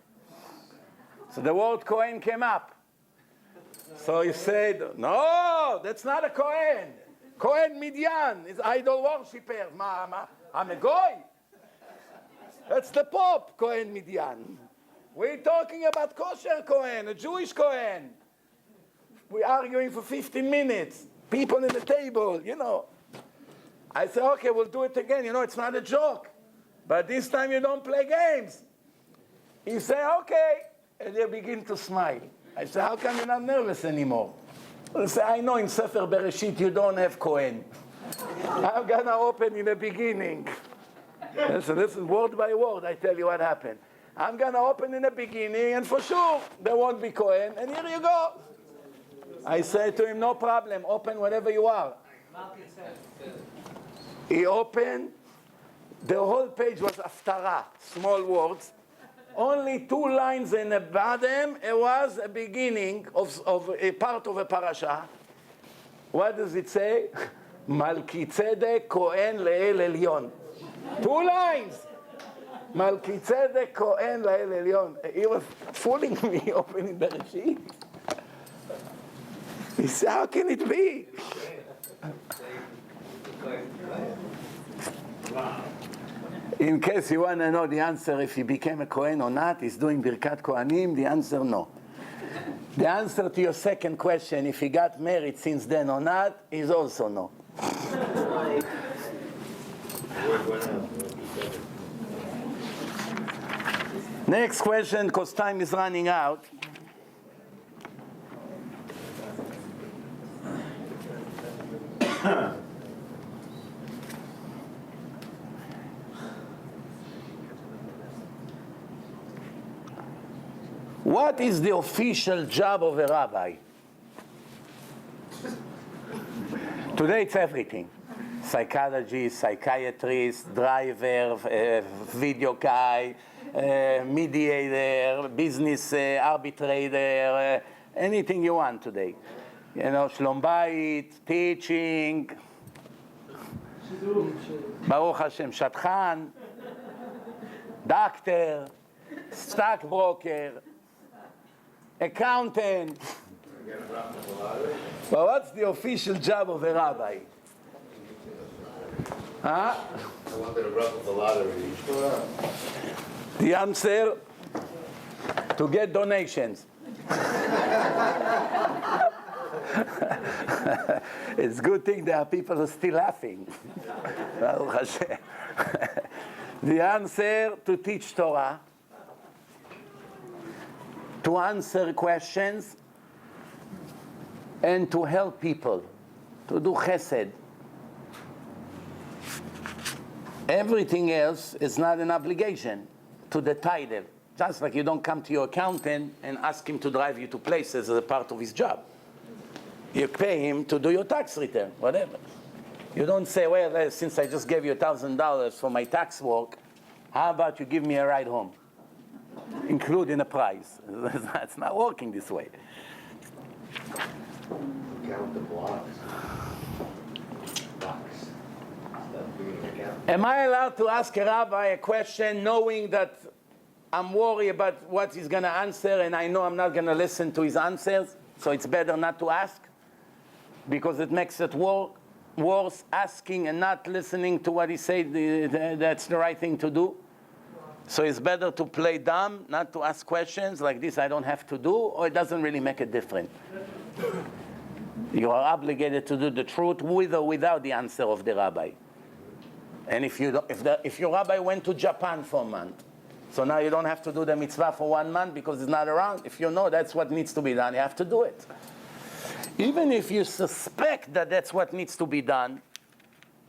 So the word Kohen came up. So he said, no, that's not a Kohen. Kohen Midian is idol worshiper. I'm a goy. That's the Pope, Kohen Midian. We're talking about kosher Kohen, a Jewish Kohen. We're arguing for 15 minutes. People in the table, you know. I said, okay, we'll do it again. You know, it's not a joke. But this time you don't play games. He said, okay. And they begin to smile. I said, how come you're not nervous anymore? They say, I know in Sefer Bereshit you don't have Kohen. I'm going to open in the beginning. Listen, word by word, I tell you what happened. I'm going to open in the beginning, and for sure, there won't be Kohen, and here you go. I said to him, no problem, open whatever you are. He opened, the whole page was Haftara, small words. Only 2 lines in the bottom, it was a beginning of a part of a parasha. What does it say? Malkitzedek Kohen Le'el Elyon. 2 lines. Malkitzedek Kohen Le'el Elyon. He was fooling me, opening the Bereshit. He said, how can it be? In case you want to know the answer if he became a Kohen or not, he's doing Birkat Kohanim, the answer no. The answer to your second question, if he got married since then or not, is also no. Next question, because time is running out. What is the official job of a rabbi? Today it's everything. Psychologist, psychiatrist, driver, video guy, mediator, business arbitrator, anything you want today. You know, shlom bayit, teaching, Baruch Hashem, shatchan, doctor, stockbroker, accountant. But what's the official job of a rabbi? Huh? I wanted to ruffle the lottery. The answer, to get donations. It's a good thing there are people who are still laughing. Baruch Hashem. The answer to teach Torah, to answer questions, and to help people, to do chesed. Everything else is not an obligation to the tithe. Just like you don't come to your accountant and ask him to drive you to places as a part of his job. You pay him to do your tax return, whatever. You don't say, well, since I just gave you $1,000 for my tax work, how about you give me a ride home, including a price? That's not working this way. Count the blocks. Blocks. Stop being a count. Am I allowed to ask a rabbi a question knowing that I'm worried about what he's going to answer and I know I'm not going to listen to his answers? So it's better not to ask because it makes it worse asking and not listening to what he said. That's the right thing to do. So it's better to play dumb, not to ask questions like this I don't have to do, or it doesn't really make a difference. You are obligated to do the truth with or without the answer of the rabbi. And if your rabbi went to Japan for a month, so now you don't have to do the mitzvah for 1 month because he's not around. If you know that's what needs to be done, you have to do it. Even if you suspect that that's what needs to be done,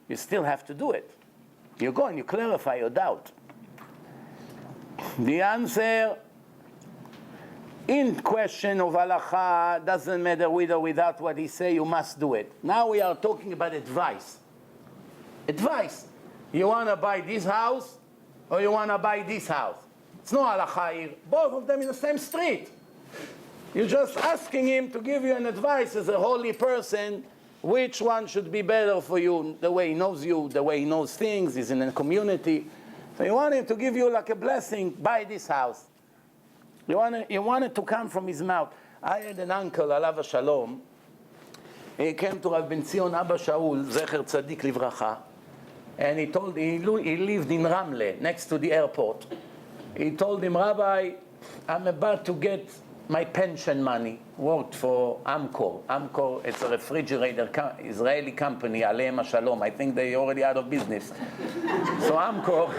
you still have to do it. You go and you clarify your doubt. The answer in question of halacha doesn't matter with or without what he say, you must do it. Now we are talking about advice. Advice. You want to buy this house or you want to buy this house? It's no halacha here. Both of them in the same street. You're just asking him to give you an advice as a holy person, which one should be better for you, the way he knows you, the way he knows things, he's in a community. So you want him to give you like a blessing, buy this house. You want it to come from his mouth. I had an uncle, alav shalom. He came to Rabbi Zion Abba Shaul, Zecher Tzadik Livracha, and he lived in Ramle, next to the airport. He told him, Rabbi, I'm about to get my pension money. Worked for Amcor. Amcor, it's a refrigerator, Israeli company, Aleim Shalom. I think they're already out of business. So Amcor,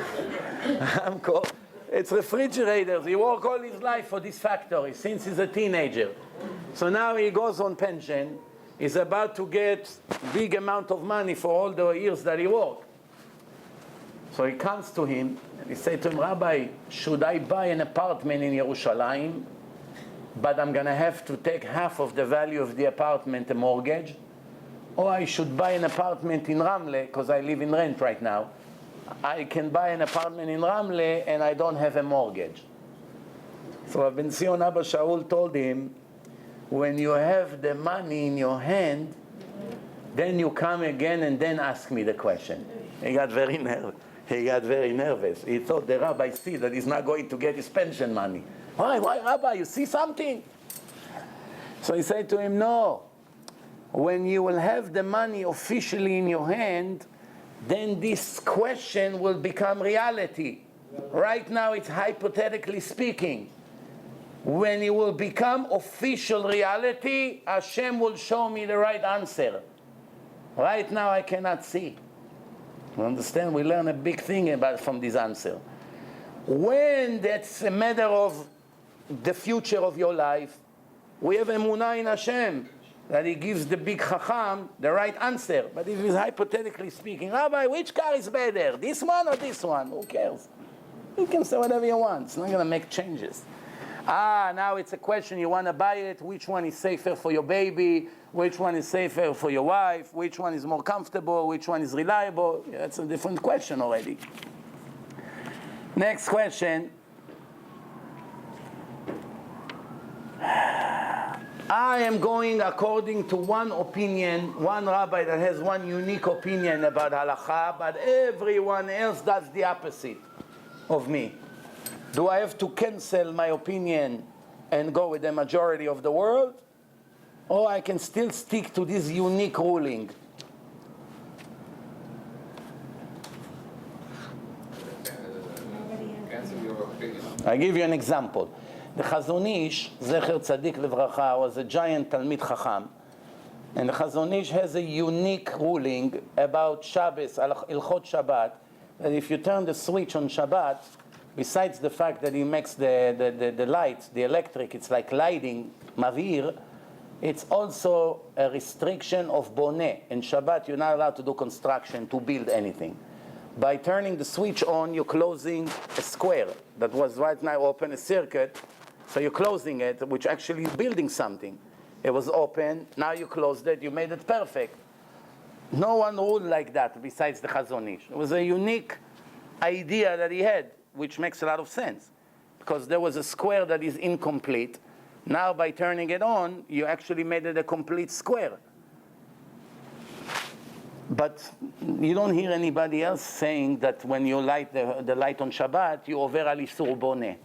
it's refrigerators. He worked all his life for this factory since he's a teenager. So now he goes on pension. He's about to get big amount of money for all the years that he worked. So he comes to him and he said to him, Rabbi, should I buy an apartment in Yerushalayim, but I'm going to have to take half of the value of the apartment, a mortgage? Or I should buy an apartment in Ramle, because I live in rent right now. I can buy an apartment in Ramle and I don't have a mortgage. So Rabbi Zion Abba Shaul told him, when you have the money in your hand, then you come again and then ask me the question. He got very nervous. He thought the rabbi see that he's not going to get his pension money. Why, Rabbi, you see something? So he said to him, no. When you will have the money officially in your hand, then this question will become reality. Right now it's hypothetically speaking. When it will become official reality, Hashem will show me the right answer. Right now I cannot see. You understand? We learn a big thing from this answer. When that's a matter of the future of your life, we have emunah in Hashem, that He gives the big chacham the right answer. But if it's hypothetically speaking, Rabbi, which car is better, this one or this one? Who cares? You can say whatever you want. It's not going to make changes. Now it's a question, you want to buy it, which one is safer for your baby, which one is safer for your wife, which one is more comfortable, which one is reliable. That's a different question already. Next question. I am going according to one opinion, one rabbi that has one unique opinion about halakha, but everyone else does the opposite of me. Do I have to cancel my opinion and go with the majority of the world? Or I can still stick to this unique ruling? I give you an example. The Chazon Ish, Zecher Tzadik Livracha, was a giant Talmid Chacham. And the Chazon Ish has a unique ruling about Shabbos, Ilchot Shabbat, that if you turn the switch on Shabbat, besides the fact that he makes the light, the electric, it's like lighting, mavir, it's also a restriction of boneh. In Shabbat, you're not allowed to do construction, to build anything. By turning the switch on, you're closing a square that was right now open, a circuit. So you're closing it, which actually is building something. It was open, now you closed it, you made it perfect. No one ruled like that besides the Chazon Ish. It was a unique idea that he had, which makes a lot of sense. Because there was a square that is incomplete. Now by turning it on, you actually made it a complete square. But you don't hear anybody else saying that when you light the light on Shabbat, you over al isur boneh.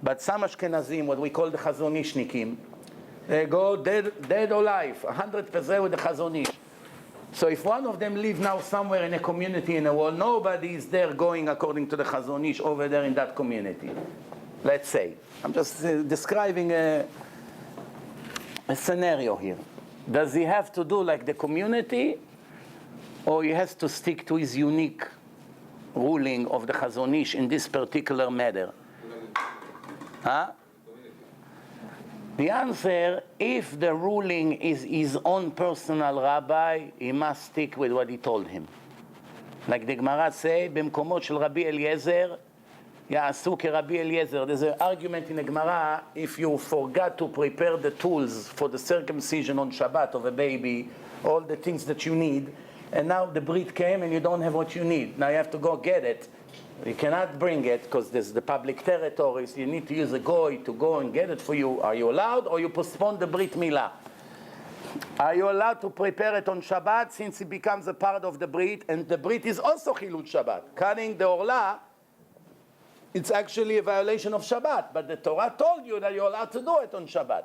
But some Ashkenazim, what we call the Chazon Ishnikim, they go dead or alive, 100% with the Chazon Ish. So if one of them live now somewhere in a community in the world, nobody is there going according to the Chazon Ish over there in that community. Let's say. I'm just describing a scenario here. Does he have to do like the community, or he has to stick to his unique ruling of the Chazon Ish in this particular matter? Huh? The answer, if the ruling is his own personal rabbi, he must stick with what he told him. Like the Gemara say, במקומות של רבי אליעזר, יעשו כרבי אליעזר. There's an argument in the Gemara, if you forgot to prepare the tools for the circumcision on Shabbat of a baby, all the things that you need, and now the Brit came and you don't have what you need. Now you have to go get it. You cannot bring it because there's the public territories. You need to use a goy to go and get it for you. Are you allowed, or you postpone the Brit Milah? Are you allowed to prepare it on Shabbat since it becomes a part of the Brit? And the Brit is also Chilul Shabbat. Cutting the Orla, it's actually a violation of Shabbat. But the Torah told you that you're allowed to do it on Shabbat.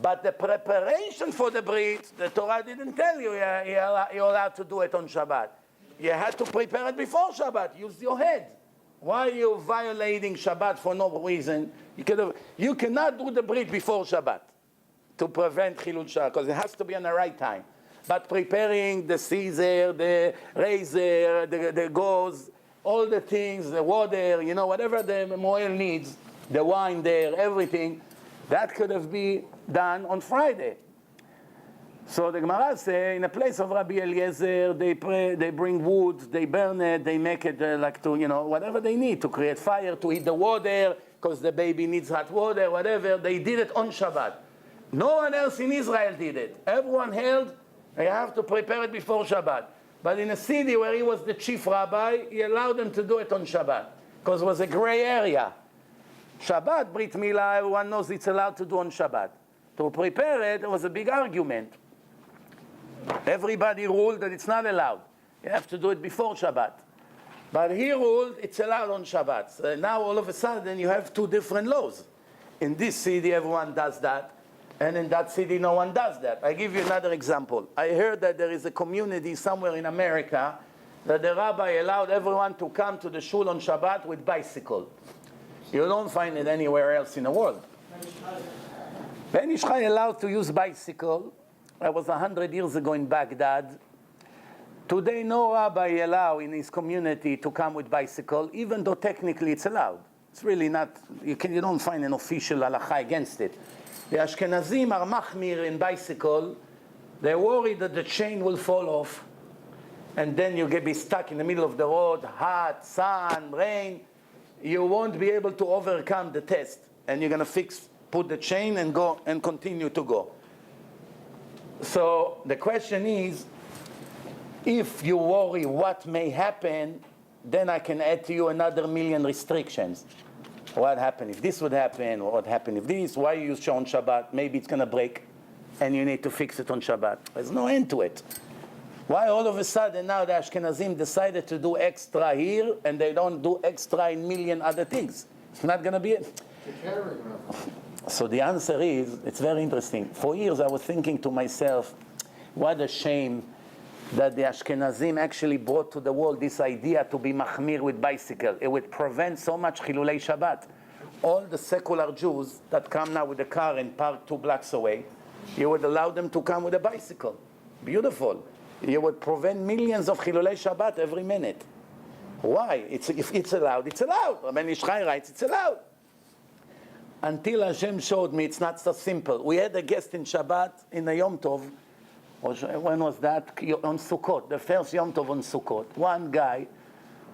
But the preparation for the Brit, the Torah didn't tell you you're allowed to do it on Shabbat. You had to prepare it before Shabbat. Use your head. Why are you violating Shabbat for no reason? You cannot do the Brit before Shabbat to prevent Chilul Shabbat, because it has to be on the right time. But preparing the Caesar, the razor, the gauze, all the things, the water, whatever the Moel needs, the wine there, everything, that could have been done on Friday. So the Gemara say, in a place of Rabbi Eliezer, they bring wood, they burn it, they make it whatever they need to create fire, to heat the water, because the baby needs hot water, whatever. They did it on Shabbat. No one else in Israel did it. Everyone held, they have to prepare it before Shabbat. But in a city where he was the chief rabbi, he allowed them to do it on Shabbat, because it was a gray area. Shabbat, Brit Milah, everyone knows it's allowed to do on Shabbat. To prepare it, there was a big argument. Everybody ruled that it's not allowed. You have to do it before Shabbat. But he ruled it's allowed on Shabbat. So now all of a sudden you have two different laws. In this city everyone does that, and in that city no one does that. I give you another example. I heard that there is a community somewhere in America that the rabbi allowed everyone to come to the shul on Shabbat with bicycle. You don't find it anywhere else in the world. Ben Ish Chai allowed to use bicycle. That was 100 years ago in Baghdad. Today, no rabbi allow in his community to come with bicycle, even though technically it's allowed. It's really not, you don't find an official halacha against it. The Ashkenazim are machmir in bicycle. They're worried that the chain will fall off, and then you'll be stuck in the middle of the road, hot, sun, rain. You won't be able to overcome the test, and you're going to put the chain and go and continue to go. So the question is, if you worry what may happen, then I can add to you another million restrictions. What happened if this would happen? What happened if this? Why you use Shon Shabbat? Maybe it's going to break, and you need to fix it on Shabbat. There's no end to it. Why all of a sudden now the Ashkenazim decided to do extra here, and they don't do extra in million other things? It's not going to be it. So the answer is, it's very interesting. For years I was thinking to myself, what a shame that the Ashkenazim actually brought to the world this idea to be machmir with bicycle. It would prevent so much Chilulei Shabbat. All the secular Jews that come now with a car and park 2 blocks away, you would allow them to come with a bicycle. Beautiful. You would prevent millions of Chilulei Shabbat every minute. Why? If it's allowed, it's allowed. Rabbi Ishchai writes, it's allowed. Until Hashem showed me it's not so simple. We had a guest in Shabbat, in the Yom Tov. When was that? On Sukkot, the first Yom Tov on Sukkot. One guy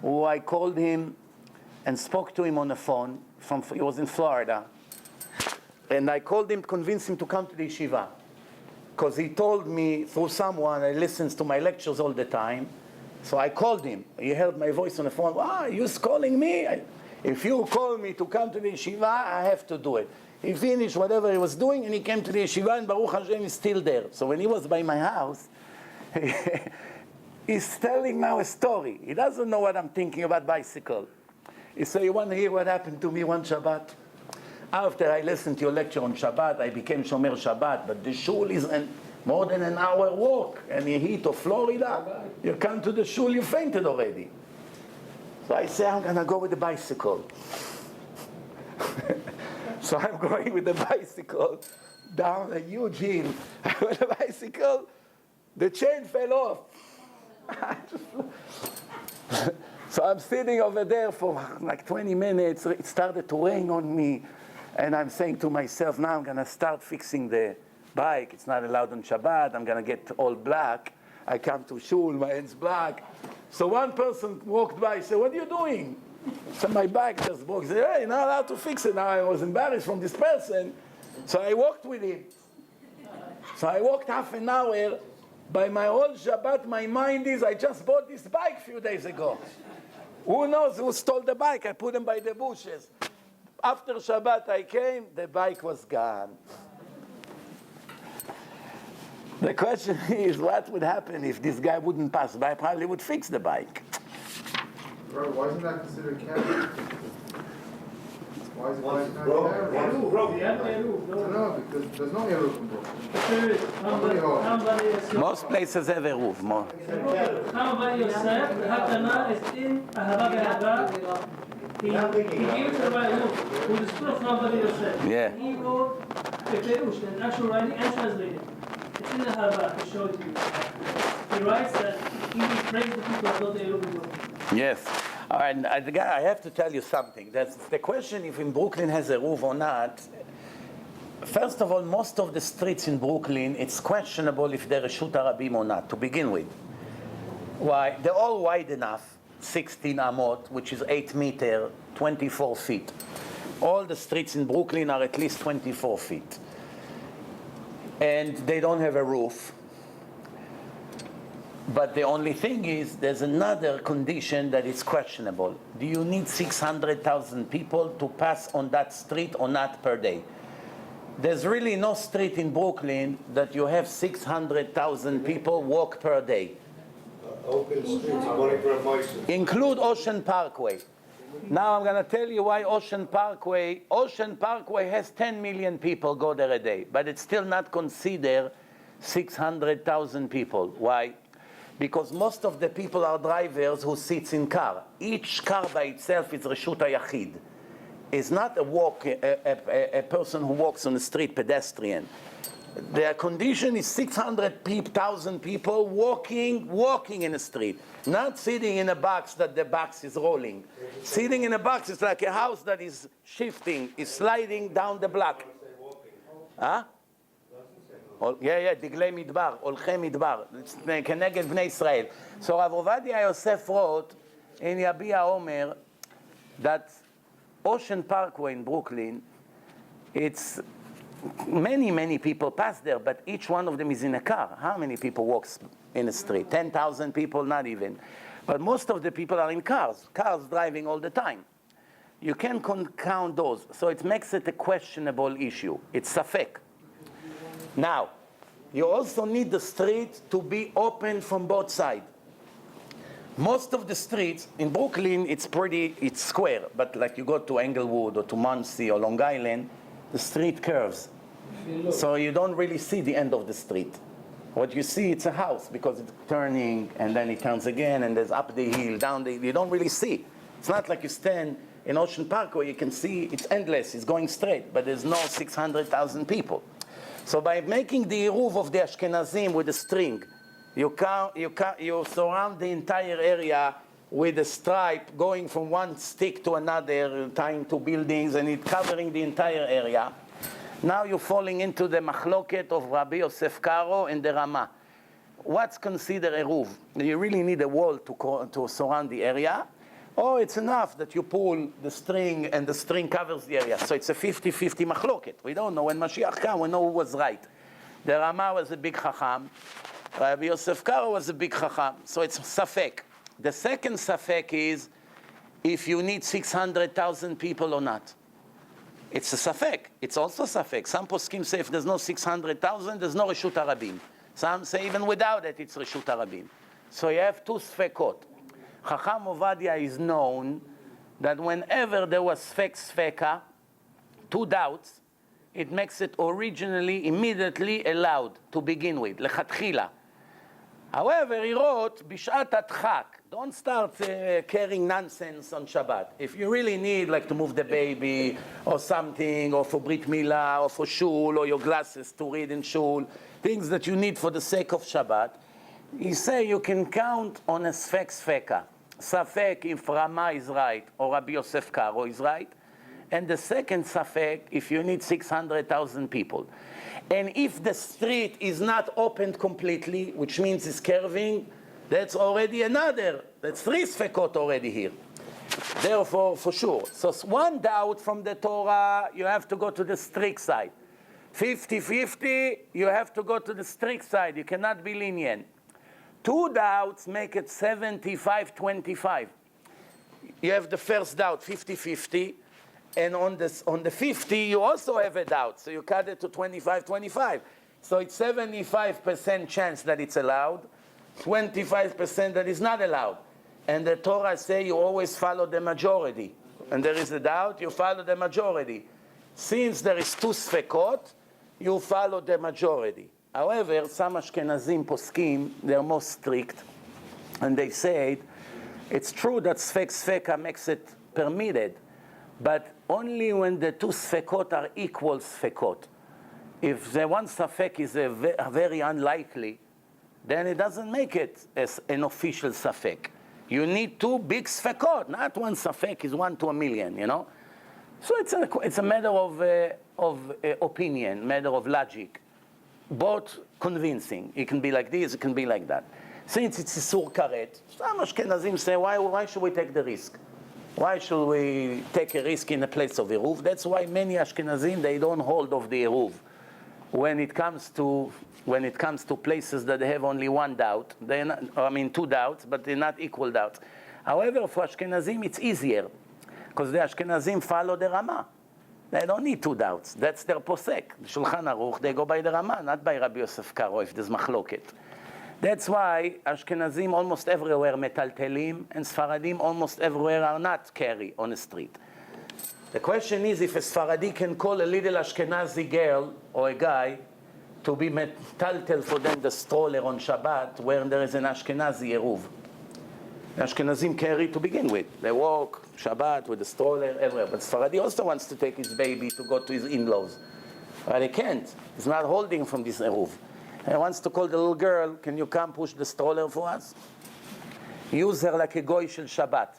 who I called him and spoke to him on the phone. He was in Florida. And I called him, convinced him to come to the yeshiva. Because he told me through someone, he listens to my lectures all the time. So I called him. He heard my voice on the phone. You're calling me? If you call me to come to the yeshiva, I have to do it. He finished whatever he was doing, and he came to the yeshiva, and Baruch Hashem is still there. So when he was by my house, he's telling now a story. He doesn't know what I'm thinking about bicycle. He said, you want to hear what happened to me one Shabbat? After I listened to your lecture on Shabbat, I became Shomer Shabbat, but the shul is more than an hour walk, and the heat of Florida, you come to the shul, you fainted already. So I say, I'm going to go with the bicycle. So I'm going with the bicycle down a huge hill. With the bicycle, the chain fell off. So I'm sitting over there for like 20 minutes. It started to rain on me. And I'm saying to myself, now I'm going to start fixing the bike. It's not allowed on Shabbat. I'm going to get all black. I come to shul, my hands black. So one person walked by, said, what are you doing? So my bike just broke. He said, hey, you're not allowed to fix it. Now I was embarrassed from this person. So I walked with him. So I walked half an hour. By my whole Shabbat, my mind is, I just bought this bike a few days ago. Who knows who stole the bike? I put them by the bushes. After Shabbat I came, the bike was gone. The question is, what would happen if this guy wouldn't pass by? Probably would fix the bike. Bro, why isn't that considered carry? Why is it Once not broke, carry? once Eruv, broke. the Eruv, no. No, because there's no Eruv in Brooklyn. There is. Somebody is Most places have Eruv. Somebody Yosef, the Hatana is in Ahava Be'ahava. He gave it to Rabbi Eruv, who is full of somebody Yosef. Yeah. He wrote a Perush, an actual writing and translated. It's in Ahava, to show it to you. He writes that he praised the people of the Eruv. Yes. And I have to tell you something. That's the question if in Brooklyn has a roof or not. First of all, most of the streets in Brooklyn, it's questionable if they're Reshut Arabim or not, to begin with. Why? They're all wide enough, 16 amot, which is 8 meters, 24 feet. All the streets in Brooklyn are at least 24 feet. And they don't have a roof. But the only thing is, there's another condition that is questionable. Do you need 600,000 people to pass on that street or not per day? There's really no street in Brooklyn that you have 600,000 people walk per day. Open streets, money for a bicycle. Include Ocean Parkway. Now I'm going to tell you why Ocean Parkway has 10 million people go there a day, but it's still not considered 600,000 people. Why? Because most of the people are drivers who sits in car. Each car by itself is Reshut HaYachid. It's not a person who walks on the street, pedestrian. The condition is 600,000 people walking in the street, not sitting in a box that the box is rolling. Sitting in a box is like a house that is shifting, is sliding down the block. Huh? דגלי מדבר, הולכי מדבר, כנגד בני ישראל. So Rav Ovadia Yosef wrote in Yabia Omer that Ocean Parkway in Brooklyn, it's many people pass there, but each one of them is in a car. How many people walks in the street? 10,000 people, not even. But most of the people are in cars driving all the time. You can't count those, so it makes it a questionable issue. It's safek. Now, you also need the street to be open from both sides. Most of the streets in Brooklyn, it's square, but like you go to Englewood or to Monsey or Long Island, the street curves. So you don't really see the end of the street. What you see, it's a house because it's turning and then it turns again and there's up the hill, down the hill. You don't really see. It's not like you stand in Ocean Park where you can see it's endless, it's going straight, but there's no 600,000 people. So by making the Eruv of the Ashkenazim with a string, you surround the entire area with a stripe going from one stick to another, tying to buildings, and it covering the entire area. Now you're falling into the machloket of Rabbi Yosef Karo and the Rama. What's considered Eruv? You really need a wall to surround the area, or it's enough that you pull the string and the string covers the area. So it's a 50-50 machloket. We don't know. When Mashiach came, we know who was right. The Rama was a big chacham. Rabbi Yosef Karo was a big chacham. So it's safek. The second safek is if you need 600,000 people or not. It's a safek. It's also safek. Some poskim say if there's no 600,000, there's no Reshut HaRabim. Some say even without it, it's Reshut HaRabim. So you have two sfekot. Chacham Ovadia is known that whenever there was sfeka, two doubts, it makes it originally, immediately allowed to begin with, lechatchila. However, he wrote, Bishat Adchak, don't start carrying nonsense on Shabbat. If you really need, like, to move the baby, or something, or for Brit Milah, or for Shul, or your glasses to read in Shul, things that you need for the sake of Shabbat, he say you can count on a sfeka. Safek if Rama is right, or Rabbi Yosef Karo is right. And the second safek if you need 600,000 people. And if the street is not opened completely, which means it's curving, that's already another. That's three sfekot already here. Therefore, for sure. So one doubt from the Torah, you have to go to the strict side. 50-50, you have to go to the strict side. You cannot be lenient. Two doubts make it 75-25. You have the first doubt, 50-50. And on the 50, you also have a doubt. So you cut it to 25-25. So it's 75% chance that it's allowed, 25% that is not allowed. And the Torah say you always follow the majority. And there is a doubt, you follow the majority. Since there is two sfekot, you follow the majority. However, some Ashkenazim poskim, they're more strict. And they say it's true that sfeka makes it permitted, but only when the two sfekot are equal sfekot. If the one safek is a very unlikely, then it doesn't make it as an official safek. You need two big sfekot, not one safek is 1 to 1,000,000, you know? So it's a matter of opinion, matter of logic. Both convincing. It can be like this, it can be like that. Since it's Isur Karet, some Ashkenazim say, why should we take the risk? Why should we take a risk in a place of Eruv? That's why many Ashkenazim, they don't hold of the Eruv. When it comes to places that they have only one doubt, two doubts, but they're not equal doubts. However, for Ashkenazim, it's easier, because the Ashkenazim follow the Rama. They don't need two doubts. That's their posek. The Shulchan Aruch, they go by the Rama, not by Rabbi Yosef Karo, if there's machloket. That's why Ashkenazim almost everywhere metaltelim, and Sfaradim almost everywhere are not carry on the street. The question is if a Sfaradi can call a little Ashkenazi girl or a guy to be metaltel for them the stroller on Shabbat, where there is an Ashkenazi Eruv. The Ashkenazim carry to begin with. They walk Shabbat with the stroller everywhere. But Sfaradi also wants to take his baby to go to his in-laws. But he can't. He's not holding from this Eruv. He wants to call the little girl, can you come push the stroller for us? Use her like a goy shel Shabbat.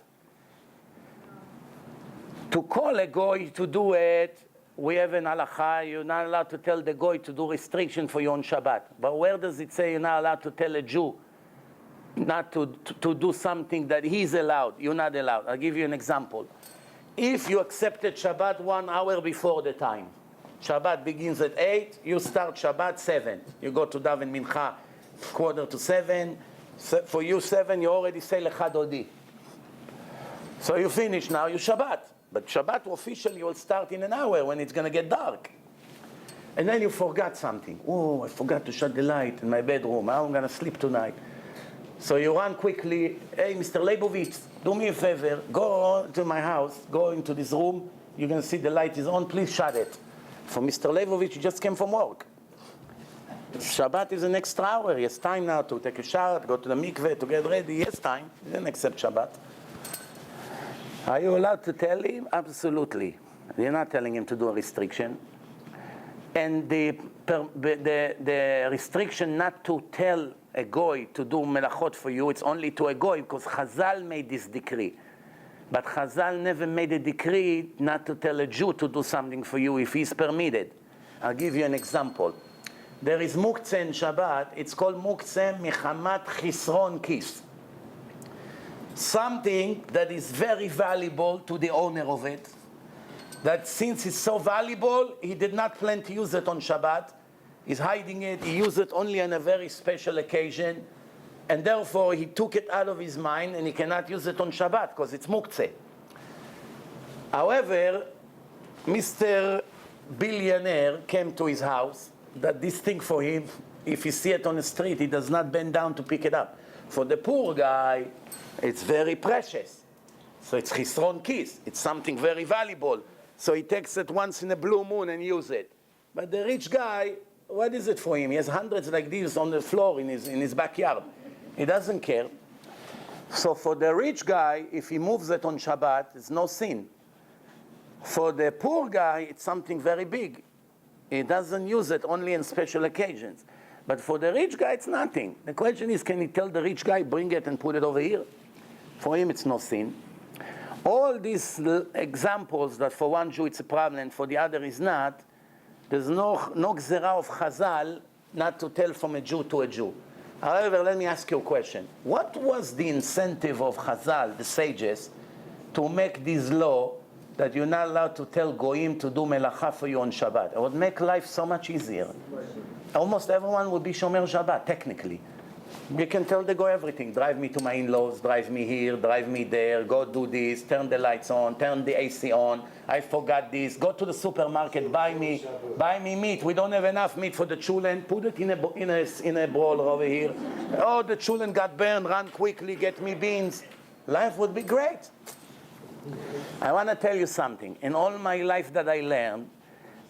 To call a goy to do it, we have an halacha, you're not allowed to tell the goy to do restriction for you on Shabbat. But where does it say you're not allowed to tell a Jew not to do something that he's allowed? You're not allowed. I'll give you an example. If you accepted Shabbat 1 hour before the time, Shabbat begins at 8, you start Shabbat 7. You go to daven mincha 6:45. For you 7, you already say Lecha Dodi. So you finish now, you Shabbat. But Shabbat officially will start in an hour when it's going to get dark. And then you forgot something. Oh, I forgot to shut the light in my bedroom. How am I going to sleep tonight? So you run quickly. Hey, Mr. Leibovitz, do me a favor. Go to my house. Go into this room. You're going to see the light is on. Please shut it. For Mr. Leibovitz, you just came from work. Shabbat is an extra hour. He has time now to take a shower, to go to the mikveh, to get ready. He has time. He didn't accept Shabbat. Are you allowed to tell him? Absolutely. You're not telling him to do a restriction. And the restriction not to tell a goy to do melachot for you, it's only to a goy because Chazal made this decree. But Chazal never made a decree not to tell a Jew to do something for you if he's permitted. I'll give you an example. There is muktzeh in Shabbat. It's called muktzeh michamat chisron kis. Something that is very valuable to the owner of it. That since it's so valuable, he did not plan to use it on Shabbat. He's hiding it. He used it only on a very special occasion. And therefore, he took it out of his mind and he cannot use it on Shabbat because it's muktzeh. However, Mr. Billionaire came to his house, that this thing for him, if he see it on the street, he does not bend down to pick it up. For the poor guy, it's very precious. So it's chisron kis. It's something very valuable. So he takes it once in a blue moon and uses it. But the rich guy, what is it for him? He has hundreds like these on the floor in his backyard. He doesn't care. So for the rich guy, if he moves it on Shabbat, it's no sin. For the poor guy, it's something very big. He doesn't use it only in special occasions. But for the rich guy, it's nothing. The question is, can he tell the rich guy, bring it and put it over here? For him, it's no sin. All these examples that for one Jew it's a problem and for the other is not, there's no gzera of Chazal not to tell from a Jew to a Jew. However, let me ask you a question. What was the incentive of Chazal, the sages, to make this law that you're not allowed to tell Goyim to do melacha for you on Shabbat? It would make life so much easier. Almost everyone would be Shomer Shabbat, technically. You can tell the Goy everything. Drive me to my in-laws, drive me here, drive me there, go do this, turn the lights on, turn the AC on, I forgot this, go to the supermarket, buy me meat. We don't have enough meat for the children, put it in a bowl over here. Oh, the children got burned, run quickly, get me beans. Life would be great. I want to tell you something. In all my life that I learned,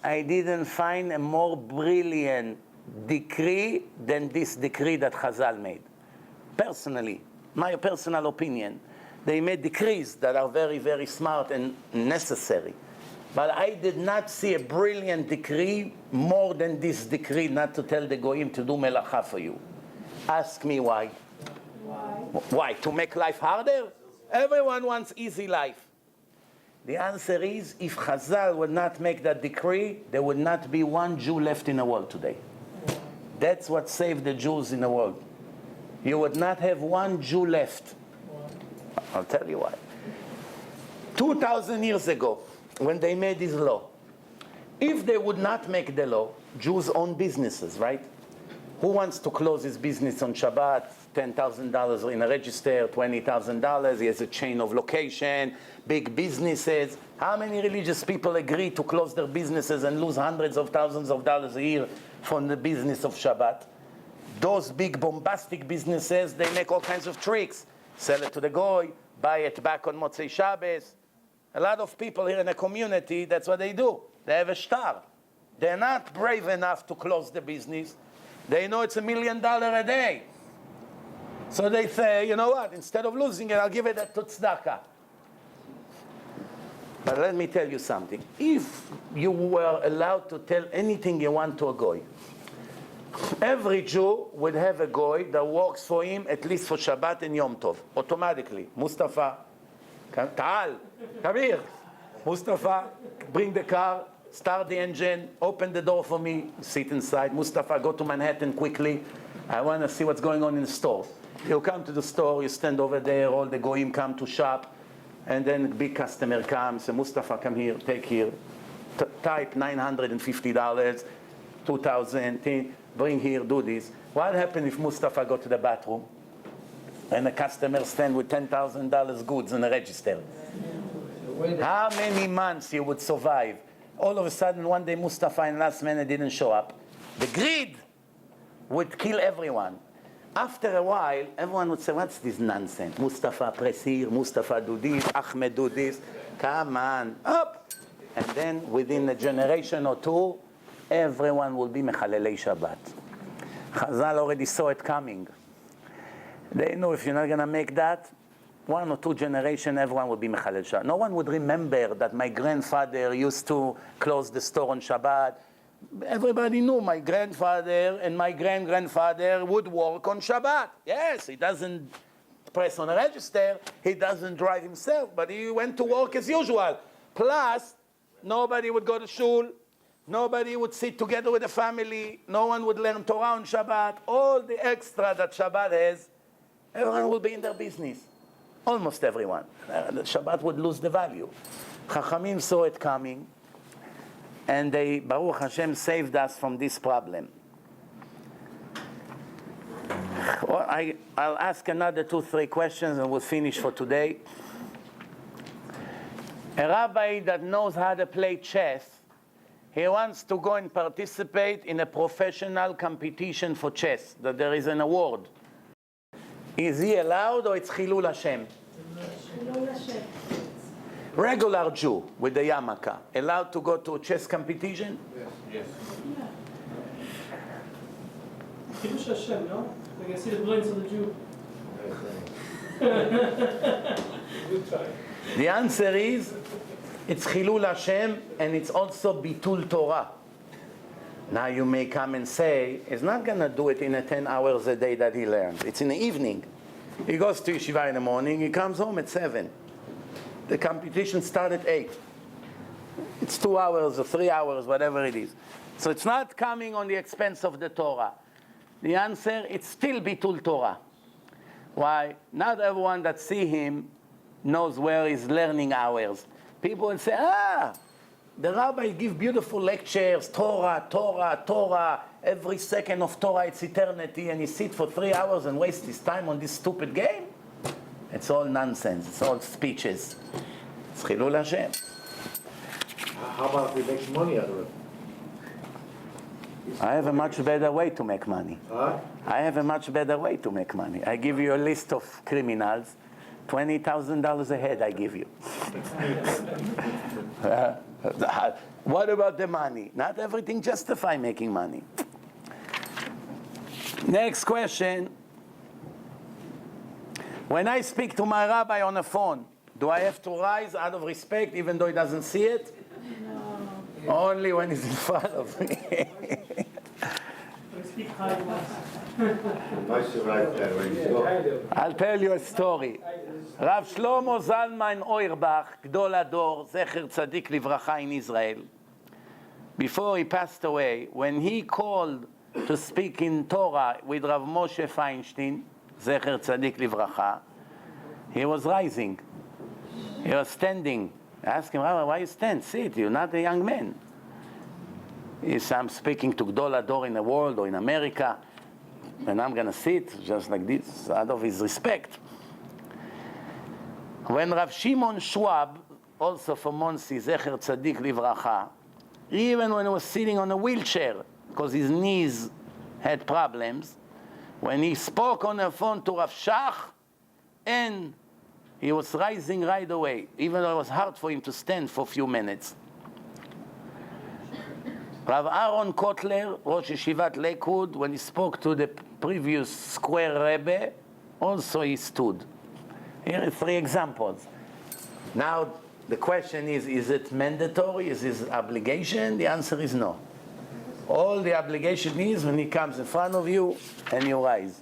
I didn't find a more brilliant decree than this decree that Chazal made. Personally, my personal opinion, they made decrees that are very, very smart and necessary. But I did not see a brilliant decree more than this decree not to tell the Goyim to do melacha for you. Ask me why. Why? To make life harder? Everyone wants easy life. The answer is, if Chazal would not make that decree, there would not be one Jew left in the world today. That's what saved the Jews in the world. You would not have one Jew left. I'll tell you why. 2,000 years ago, when they made this law, if they would not make the law, Jews own businesses, right? Who wants to close his business on Shabbat? $10,000 in a register, $20,000. He has a chain of location, big businesses. How many religious people agree to close their businesses and lose hundreds of thousands of dollars a year from the business of Shabbat? Those big bombastic businesses, they make all kinds of tricks. Sell it to the goy, buy it back on Motzei Shabbos. A lot of people here in the community, that's what they do. They have a star. They're not brave enough to close the business. They know it's $1 million a day. So they say, you know what, instead of losing it, I'll give it to tzedakah. But let me tell you something. If you were allowed to tell anything you want to a goy, every Jew would have a goy that works for him at least for Shabbat and Yom Tov, automatically. Mustafa, Ta'al, come here. Mustafa, bring the car, start the engine, open the door for me, sit inside. Mustafa, go to Manhattan quickly. I want to see what's going on in the store. You come to the store, you stand over there, all the goyim come to shop, and then a big customer comes, say, Mustafa, come here, take here, type $950, 2,000, bring here, do this. What happens if Mustafa go to the bathroom and the customer stand with $10,000 goods in the register? How many months you would survive? All of a sudden, one day Mustafa in last minute didn't show up. The greed would kill everyone. After a while, everyone would say, what's this nonsense? Mustafa press here, Mustafa do this, Ahmed do this. Come on, up! And then within a generation or two, everyone will be Mechalelei Shabbat. Chazal already saw it coming. They know if you're not going to make that, 1 or 2 generations, everyone will be Mechalel Shabbat. No one would remember that my grandfather used to close the store on Shabbat. Everybody knew my grandfather and my grand-grandfather would work on Shabbat. Yes, he doesn't press on a register, he doesn't drive himself, but he went to work as usual. Plus, nobody would go to shul, nobody would sit together with the family, no one would learn Torah on Shabbat. All the extra that Shabbat has, everyone will be in their business. Almost everyone. The Shabbat would lose the value. Chachamim saw it coming, and they, Baruch Hashem, saved us from this problem. Well, I'll ask another 2-3 questions and we'll finish for today. A rabbi that knows how to play chess, he wants to go and participate in a professional competition for chess, that there is an award. Is he allowed or it's Chilul Hashem? Chilul Hashem. Regular Jew with the yarmulke, allowed to go to a chess competition? Yes. Kiddush Hashem, no? Like I see the blinks of the Jew. Good try. The answer is, it's Chilul Hashem and it's also Bitul Torah. Now you may come and say, he's not going to do it in the 10 hours a day that he learns. It's in the evening. He goes to yeshiva in the morning, he comes home at 7. The competition starts at 8. It's 2 hours or 3 hours, whatever it is. So it's not coming on the expense of the Torah. The answer, it's still Bitul Torah. Why? Not everyone that see him knows where his learning hours. People will say, the rabbi give beautiful lectures, Torah, Torah, Torah. Every second of Torah, it's eternity, and he sit for 3 hours and waste his time on this stupid game? It's all nonsense. It's all speeches. It's Chilul Hashem. How about if we make money out of it? I have a much better way to make money. Huh? I have a much better way to make money. I give you a list of criminals, $20,000 a head I give you. What about the money? Not everything justifies making money. Next question. When I speak to my rabbi on the phone, do I have to rise out of respect even though he doesn't see it? No. Only when he's in front of me. Speak high I'll tell you a story. Rav Shlomo Zalman Auerbach, Gdol Ador, Zecher Tzadik Livracha in Israel, before he passed away, when he called to speak in Torah with Rav Moshe Feinstein, Zecher Tzadik Livracha, he was rising. He was standing. I asked him, Rabbi, why you stand? Sit, you're not a young man. He said, I'm speaking to Gdol Ador in the world or in America, and I'm going to sit just like this, out of his respect. When Rav Shimon Schwab, also from Monsi, Zecher Tzadik Livracha, even when he was sitting on a wheelchair, because his knees had problems, when he spoke on the phone to Rav Shach, and he was rising right away, even though it was hard for him to stand for a few minutes. Rav Aaron Kotler, Rosh Yeshivat Lakewood, when he spoke to the previous square Rebbe, also he stood. Here are 3 examples. Now, the question is it mandatory? Is this obligation? The answer is no. All the obligation is when he comes in front of you and you rise.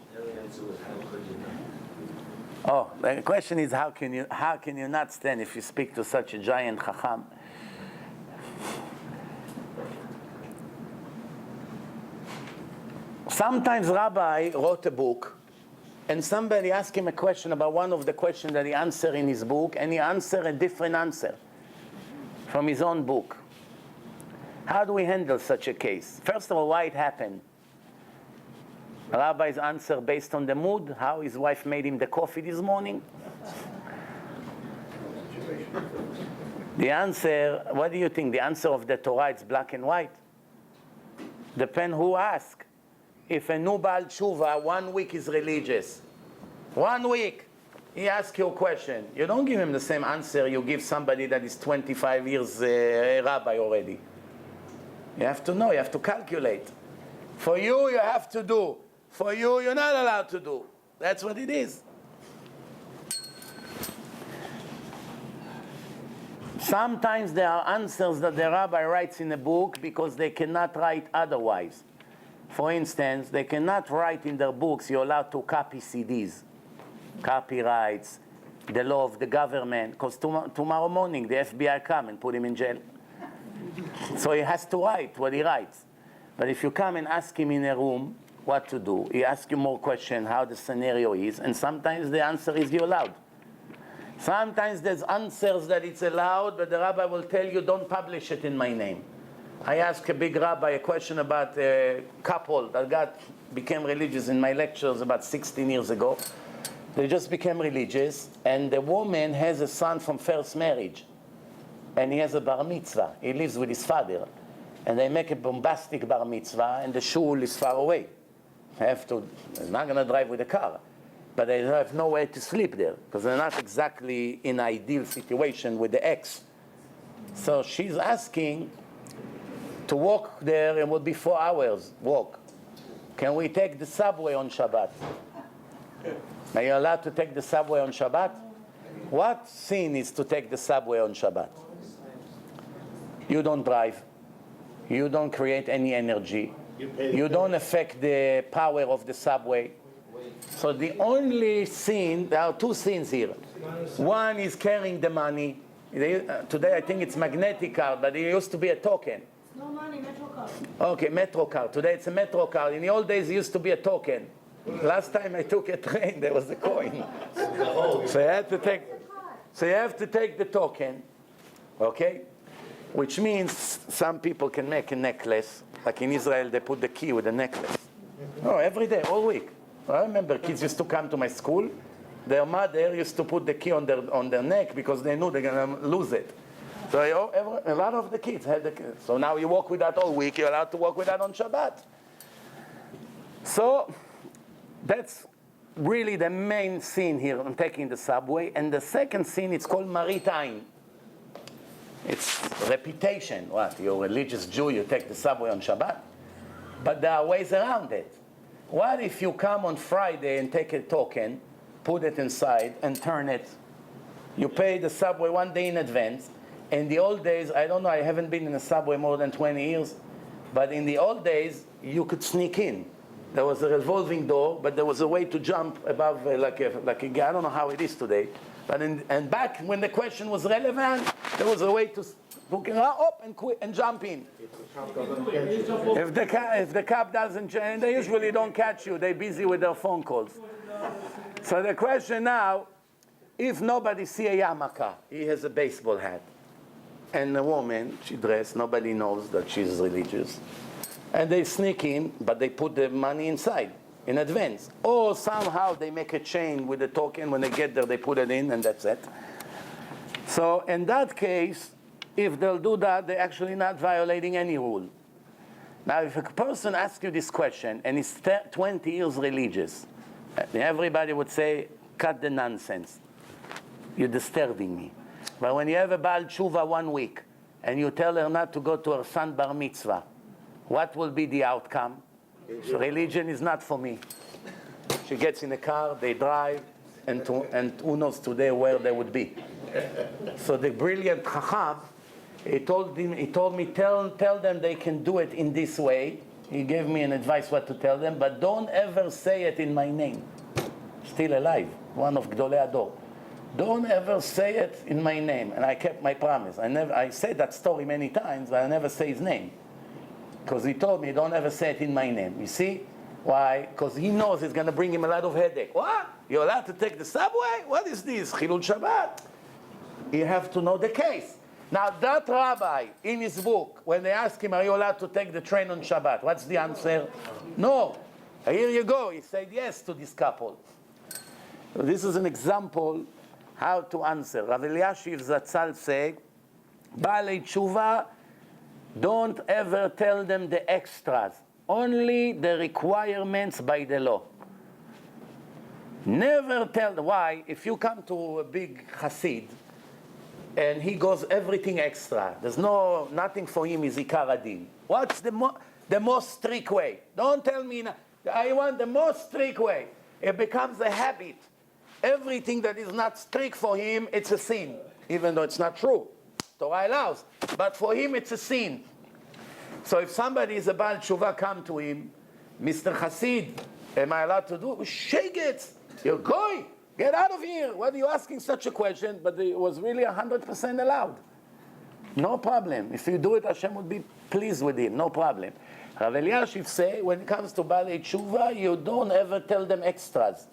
Oh, the question is how can you not stand if you speak to such a giant chacham? Sometimes Rabbi wrote a book, and somebody asked him a question about one of the questions that he answered in his book, and he answered a different answer from his own book. How do we handle such a case? First of all, why it happened? Rabbi's answer based on the mood, how his wife made him the coffee this morning. The answer, what do you think? The answer of the Torah, it's black and white. Depend who asks. If a new Baal Tshuva, 1 week is religious, 1 week, he asks you a question. You don't give him the same answer you give somebody that is 25 years a rabbi already. You have to know, you have to calculate. For you, you have to do. For you, you're not allowed to do. That's what it is. Sometimes there are answers that the rabbi writes in a book because they cannot write otherwise. For instance, they cannot write in their books, you're allowed to copy CDs, copyrights, the law of the government, because tomorrow morning the FBI come and put him in jail. So he has to write what he writes. But if you come and ask him in a room what to do, he asks you more questions, how the scenario is, and sometimes the answer is you're allowed. Sometimes there's answers that it's allowed, but the rabbi will tell you, don't publish it in my name. I asked a big rabbi a question about a couple that became religious in my lectures about 16 years ago. They just became religious, and the woman has a son from first marriage, and he has a bar mitzvah. He lives with his father, and they make a bombastic bar mitzvah, and the shul is far away. They're not going to drive with a car. But they have nowhere to sleep there because they're not exactly in an ideal situation with the ex. So she's asking to walk there. It would be 4 hours walk. Can we take the subway on Shabbat? Are you allowed to take the subway on Shabbat? What sin is to take the subway on Shabbat? You don't drive. You don't create any energy. You don't affect the power of the subway. So the only sin, there are 2 sins here. One is carrying the money. Today I think it's magnetic card, but it used to be a token. No money, Metro card. Okay, Metro card. Today it's a Metro card. In the old days it used to be a token. Last time I took a train, there was a coin. So you have to take the token, okay? Which means some people can make a necklace. Like in Israel, they put the key with a necklace. Oh, every day, all week. I remember kids used to come to my school. Their mother used to put the key on their neck because they knew they're going to lose it. So a lot of the kids had the key. So now you walk with that all week. You're allowed to walk with that on Shabbat. So that's really the main sin here on taking the subway. And the second sin, it's called maritime. It's reputation. What? You're a religious Jew, you take the subway on Shabbat? But there are ways around it. What if you come on Friday and take a token, put it inside, and turn it? You pay the subway 1 day in advance. In the old days, I don't know, I haven't been in a subway more than 20 years, but in the old days, you could sneak in. There was a revolving door, but there was a way to jump above, like a I don't know how it is today. But and back when the question was relevant, there was a way to up and quit and jump in. If the cab doesn't change, they usually don't catch you. They're busy with their phone calls. So the question now, if nobody see a yarmulke, he has a baseball hat, and a woman, she dressed, nobody knows that she's religious, and they sneak in, but they put the money inside in advance. Or somehow they make a chain with the token. When they get there, they put it in, and that's it. So in that case, if they'll do that, they're actually not violating any rule. Now, if a person asks you this question, and he's 20 years religious, everybody would say, cut the nonsense. You're disturbing me. But when you have a Baal Tshuva 1 week, and you tell her not to go to her son bar mitzvah, what will be the outcome? So religion is not for me. She gets in a car, they drive, and who knows today where they would be. So the brilliant Chacham, he told me, tell them they can do it in this way. He gave me an advice what to tell them, but don't ever say it in my name. Still alive, one of Gdolei Ador. Don't ever say it in my name. And I kept my promise. I said that story many times, but I never say his name. Because he told me, don't ever say it in my name. You see? Why? Because he knows it's going to bring him a lot of headache. What? You're allowed to take the subway? What is this? Chilul Shabbat? You have to know the case. Now, that rabbi, in his book, when they ask him, are you allowed to take the train on Shabbat? What's the answer? No. Here you go. He said yes to this couple. So this is an example how to answer. Rav Eliashiv Zatzal said, Baalei Tshuva, don't ever tell them the extras. Only the requirements by the law. Never tell them. Why? If you come to a big Hasid, and he goes everything extra, there's nothing for him is Ikar Adin. What's the most strict way? Don't tell me, I want the most strict way. It becomes a habit. Everything that is not strict for him, it's a sin, even though it's not true. Torah allows. But for him, it's a sin. So if somebody is a Baal Tshuva, come to him, Mr. Hasid, am I allowed to do? Shake it. You're going. Get out of here. Why are you asking such a question? But it was really 100% allowed. No problem. If you do it, Hashem would be pleased with him. No problem. Rav Eliashiv say, when it comes to Baalei Tshuva, you don't ever tell them extras.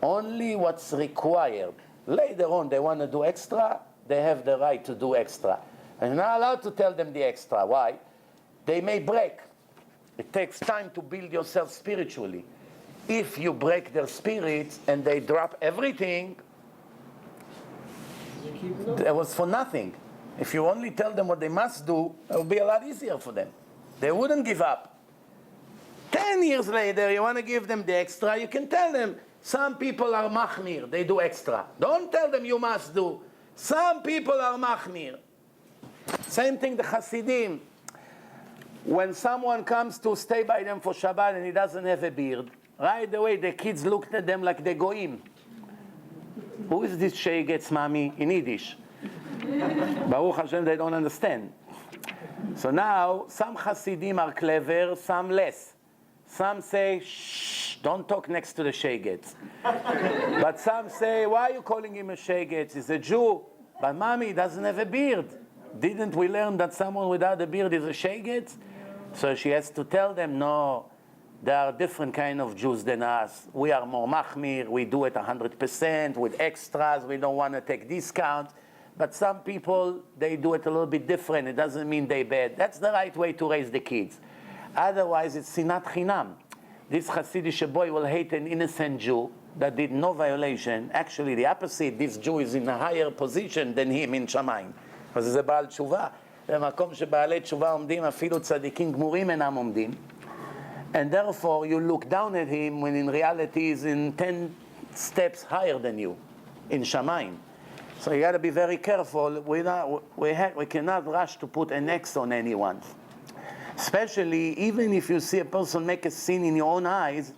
Only what's required. Later on, they want to do extra, they have the right to do extra. And you're not allowed to tell them the extra. Why? They may break. It takes time to build yourself spiritually. If you break their spirit and they drop everything, it was for nothing. If you only tell them what they must do, it will be a lot easier for them. They wouldn't give up. 10 years later, you want to give them the extra, you can tell them, some people are machmir, they do extra. Don't tell them you must do. Some people are machmir. Same thing the Hasidim. When someone comes to stay by them for Shabbat and he doesn't have a beard, right away the kids looked at them like they goyim. Who is this shegetz mommy in Yiddish? Baruch Hashem, they don't understand. So now some Hasidim are clever, some less. Some say, shh, don't talk next to the shegetz. But some say, why are you calling him a shegetz? He's a Jew. But mommy doesn't have a beard. Didn't we learn that someone without a beard is a shegetz? So she has to tell them, no, there are different kind of Jews than us. We are more machmir, we do it 100% with extras, we don't want to take discount. But some people, they do it a little bit different. It doesn't mean they bad. That's the right way to raise the kids. Otherwise, it's sinat chinam. This Hasidic boy will hate an innocent Jew that did no violation. Actually, the opposite, this Jew is in a higher position than him in Shamayim. because זה בעל תשובה. במקום שבעלי תשובה עומדים, אפילו צדיקים גמורים אינם עומדים. And therefore, you look down at him when in reality he's in 10 steps higher than you, in Shamayim. So you got to be very careful. We cannot rush to put an X on anyone. Especially, even if you see a person make a sin in your own eyes,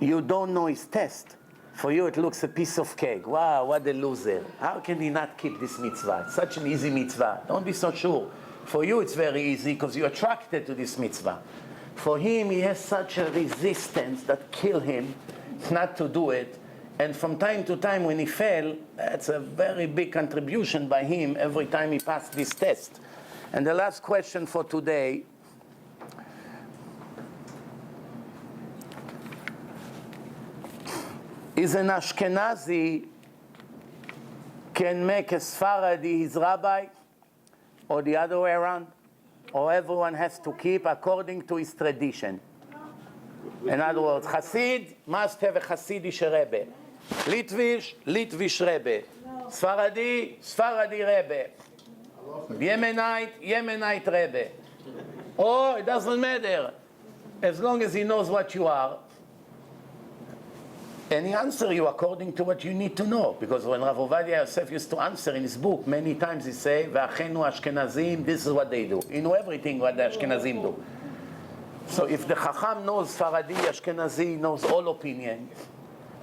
you don't know his test. For you, it looks a piece of cake. Wow, what a loser. How can he not keep this mitzvah? It's such an easy mitzvah. Don't be so sure. For you, it's very easy because you're attracted to this mitzvah. For him, he has such a resistance that kills him not to do it. And from time to time, when he fell, that's a very big contribution by him every time he passed this test. And the last question for today. Is an Ashkenazi can make a Sfaradi his rabbi, or the other way around? Or everyone has to keep according to his tradition? In other words, Hasid must have a Hasidish Rebbe. Litvish, Litvish Rebbe. Sfaradi, Sfaradi Rebbe. Yemenite, Yemenite Rebbe. Or it doesn't matter. As long as he knows what you are. And he answers you according to what you need to know. Because when Rav Ovadia Yosef used to answer in his book, many times he say, V'achenu Ashkenazim, this is what they do. He knew everything what the Ashkenazim do. So if the Chacham knows Faradi, Ashkenazi, knows all opinions.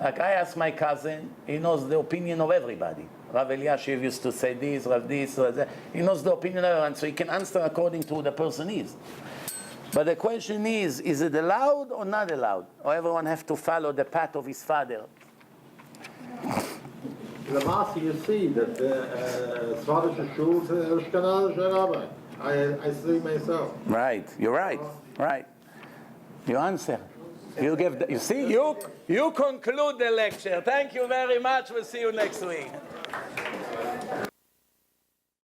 Like I asked my cousin, he knows the opinion of everybody. Rav Eliashiv used to say this, Rav this, Rav that. He knows the opinion of everyone, so he can answer according to who the person is. But the question is it allowed or not allowed? Or everyone have to follow the path of his father? In the Master, you see that Svardish Shul is Ashkenazi Rabbi. I see myself. Right, you're right, right. You answer. You give. You see, you conclude the lecture. Thank you very much. We'll see you next week.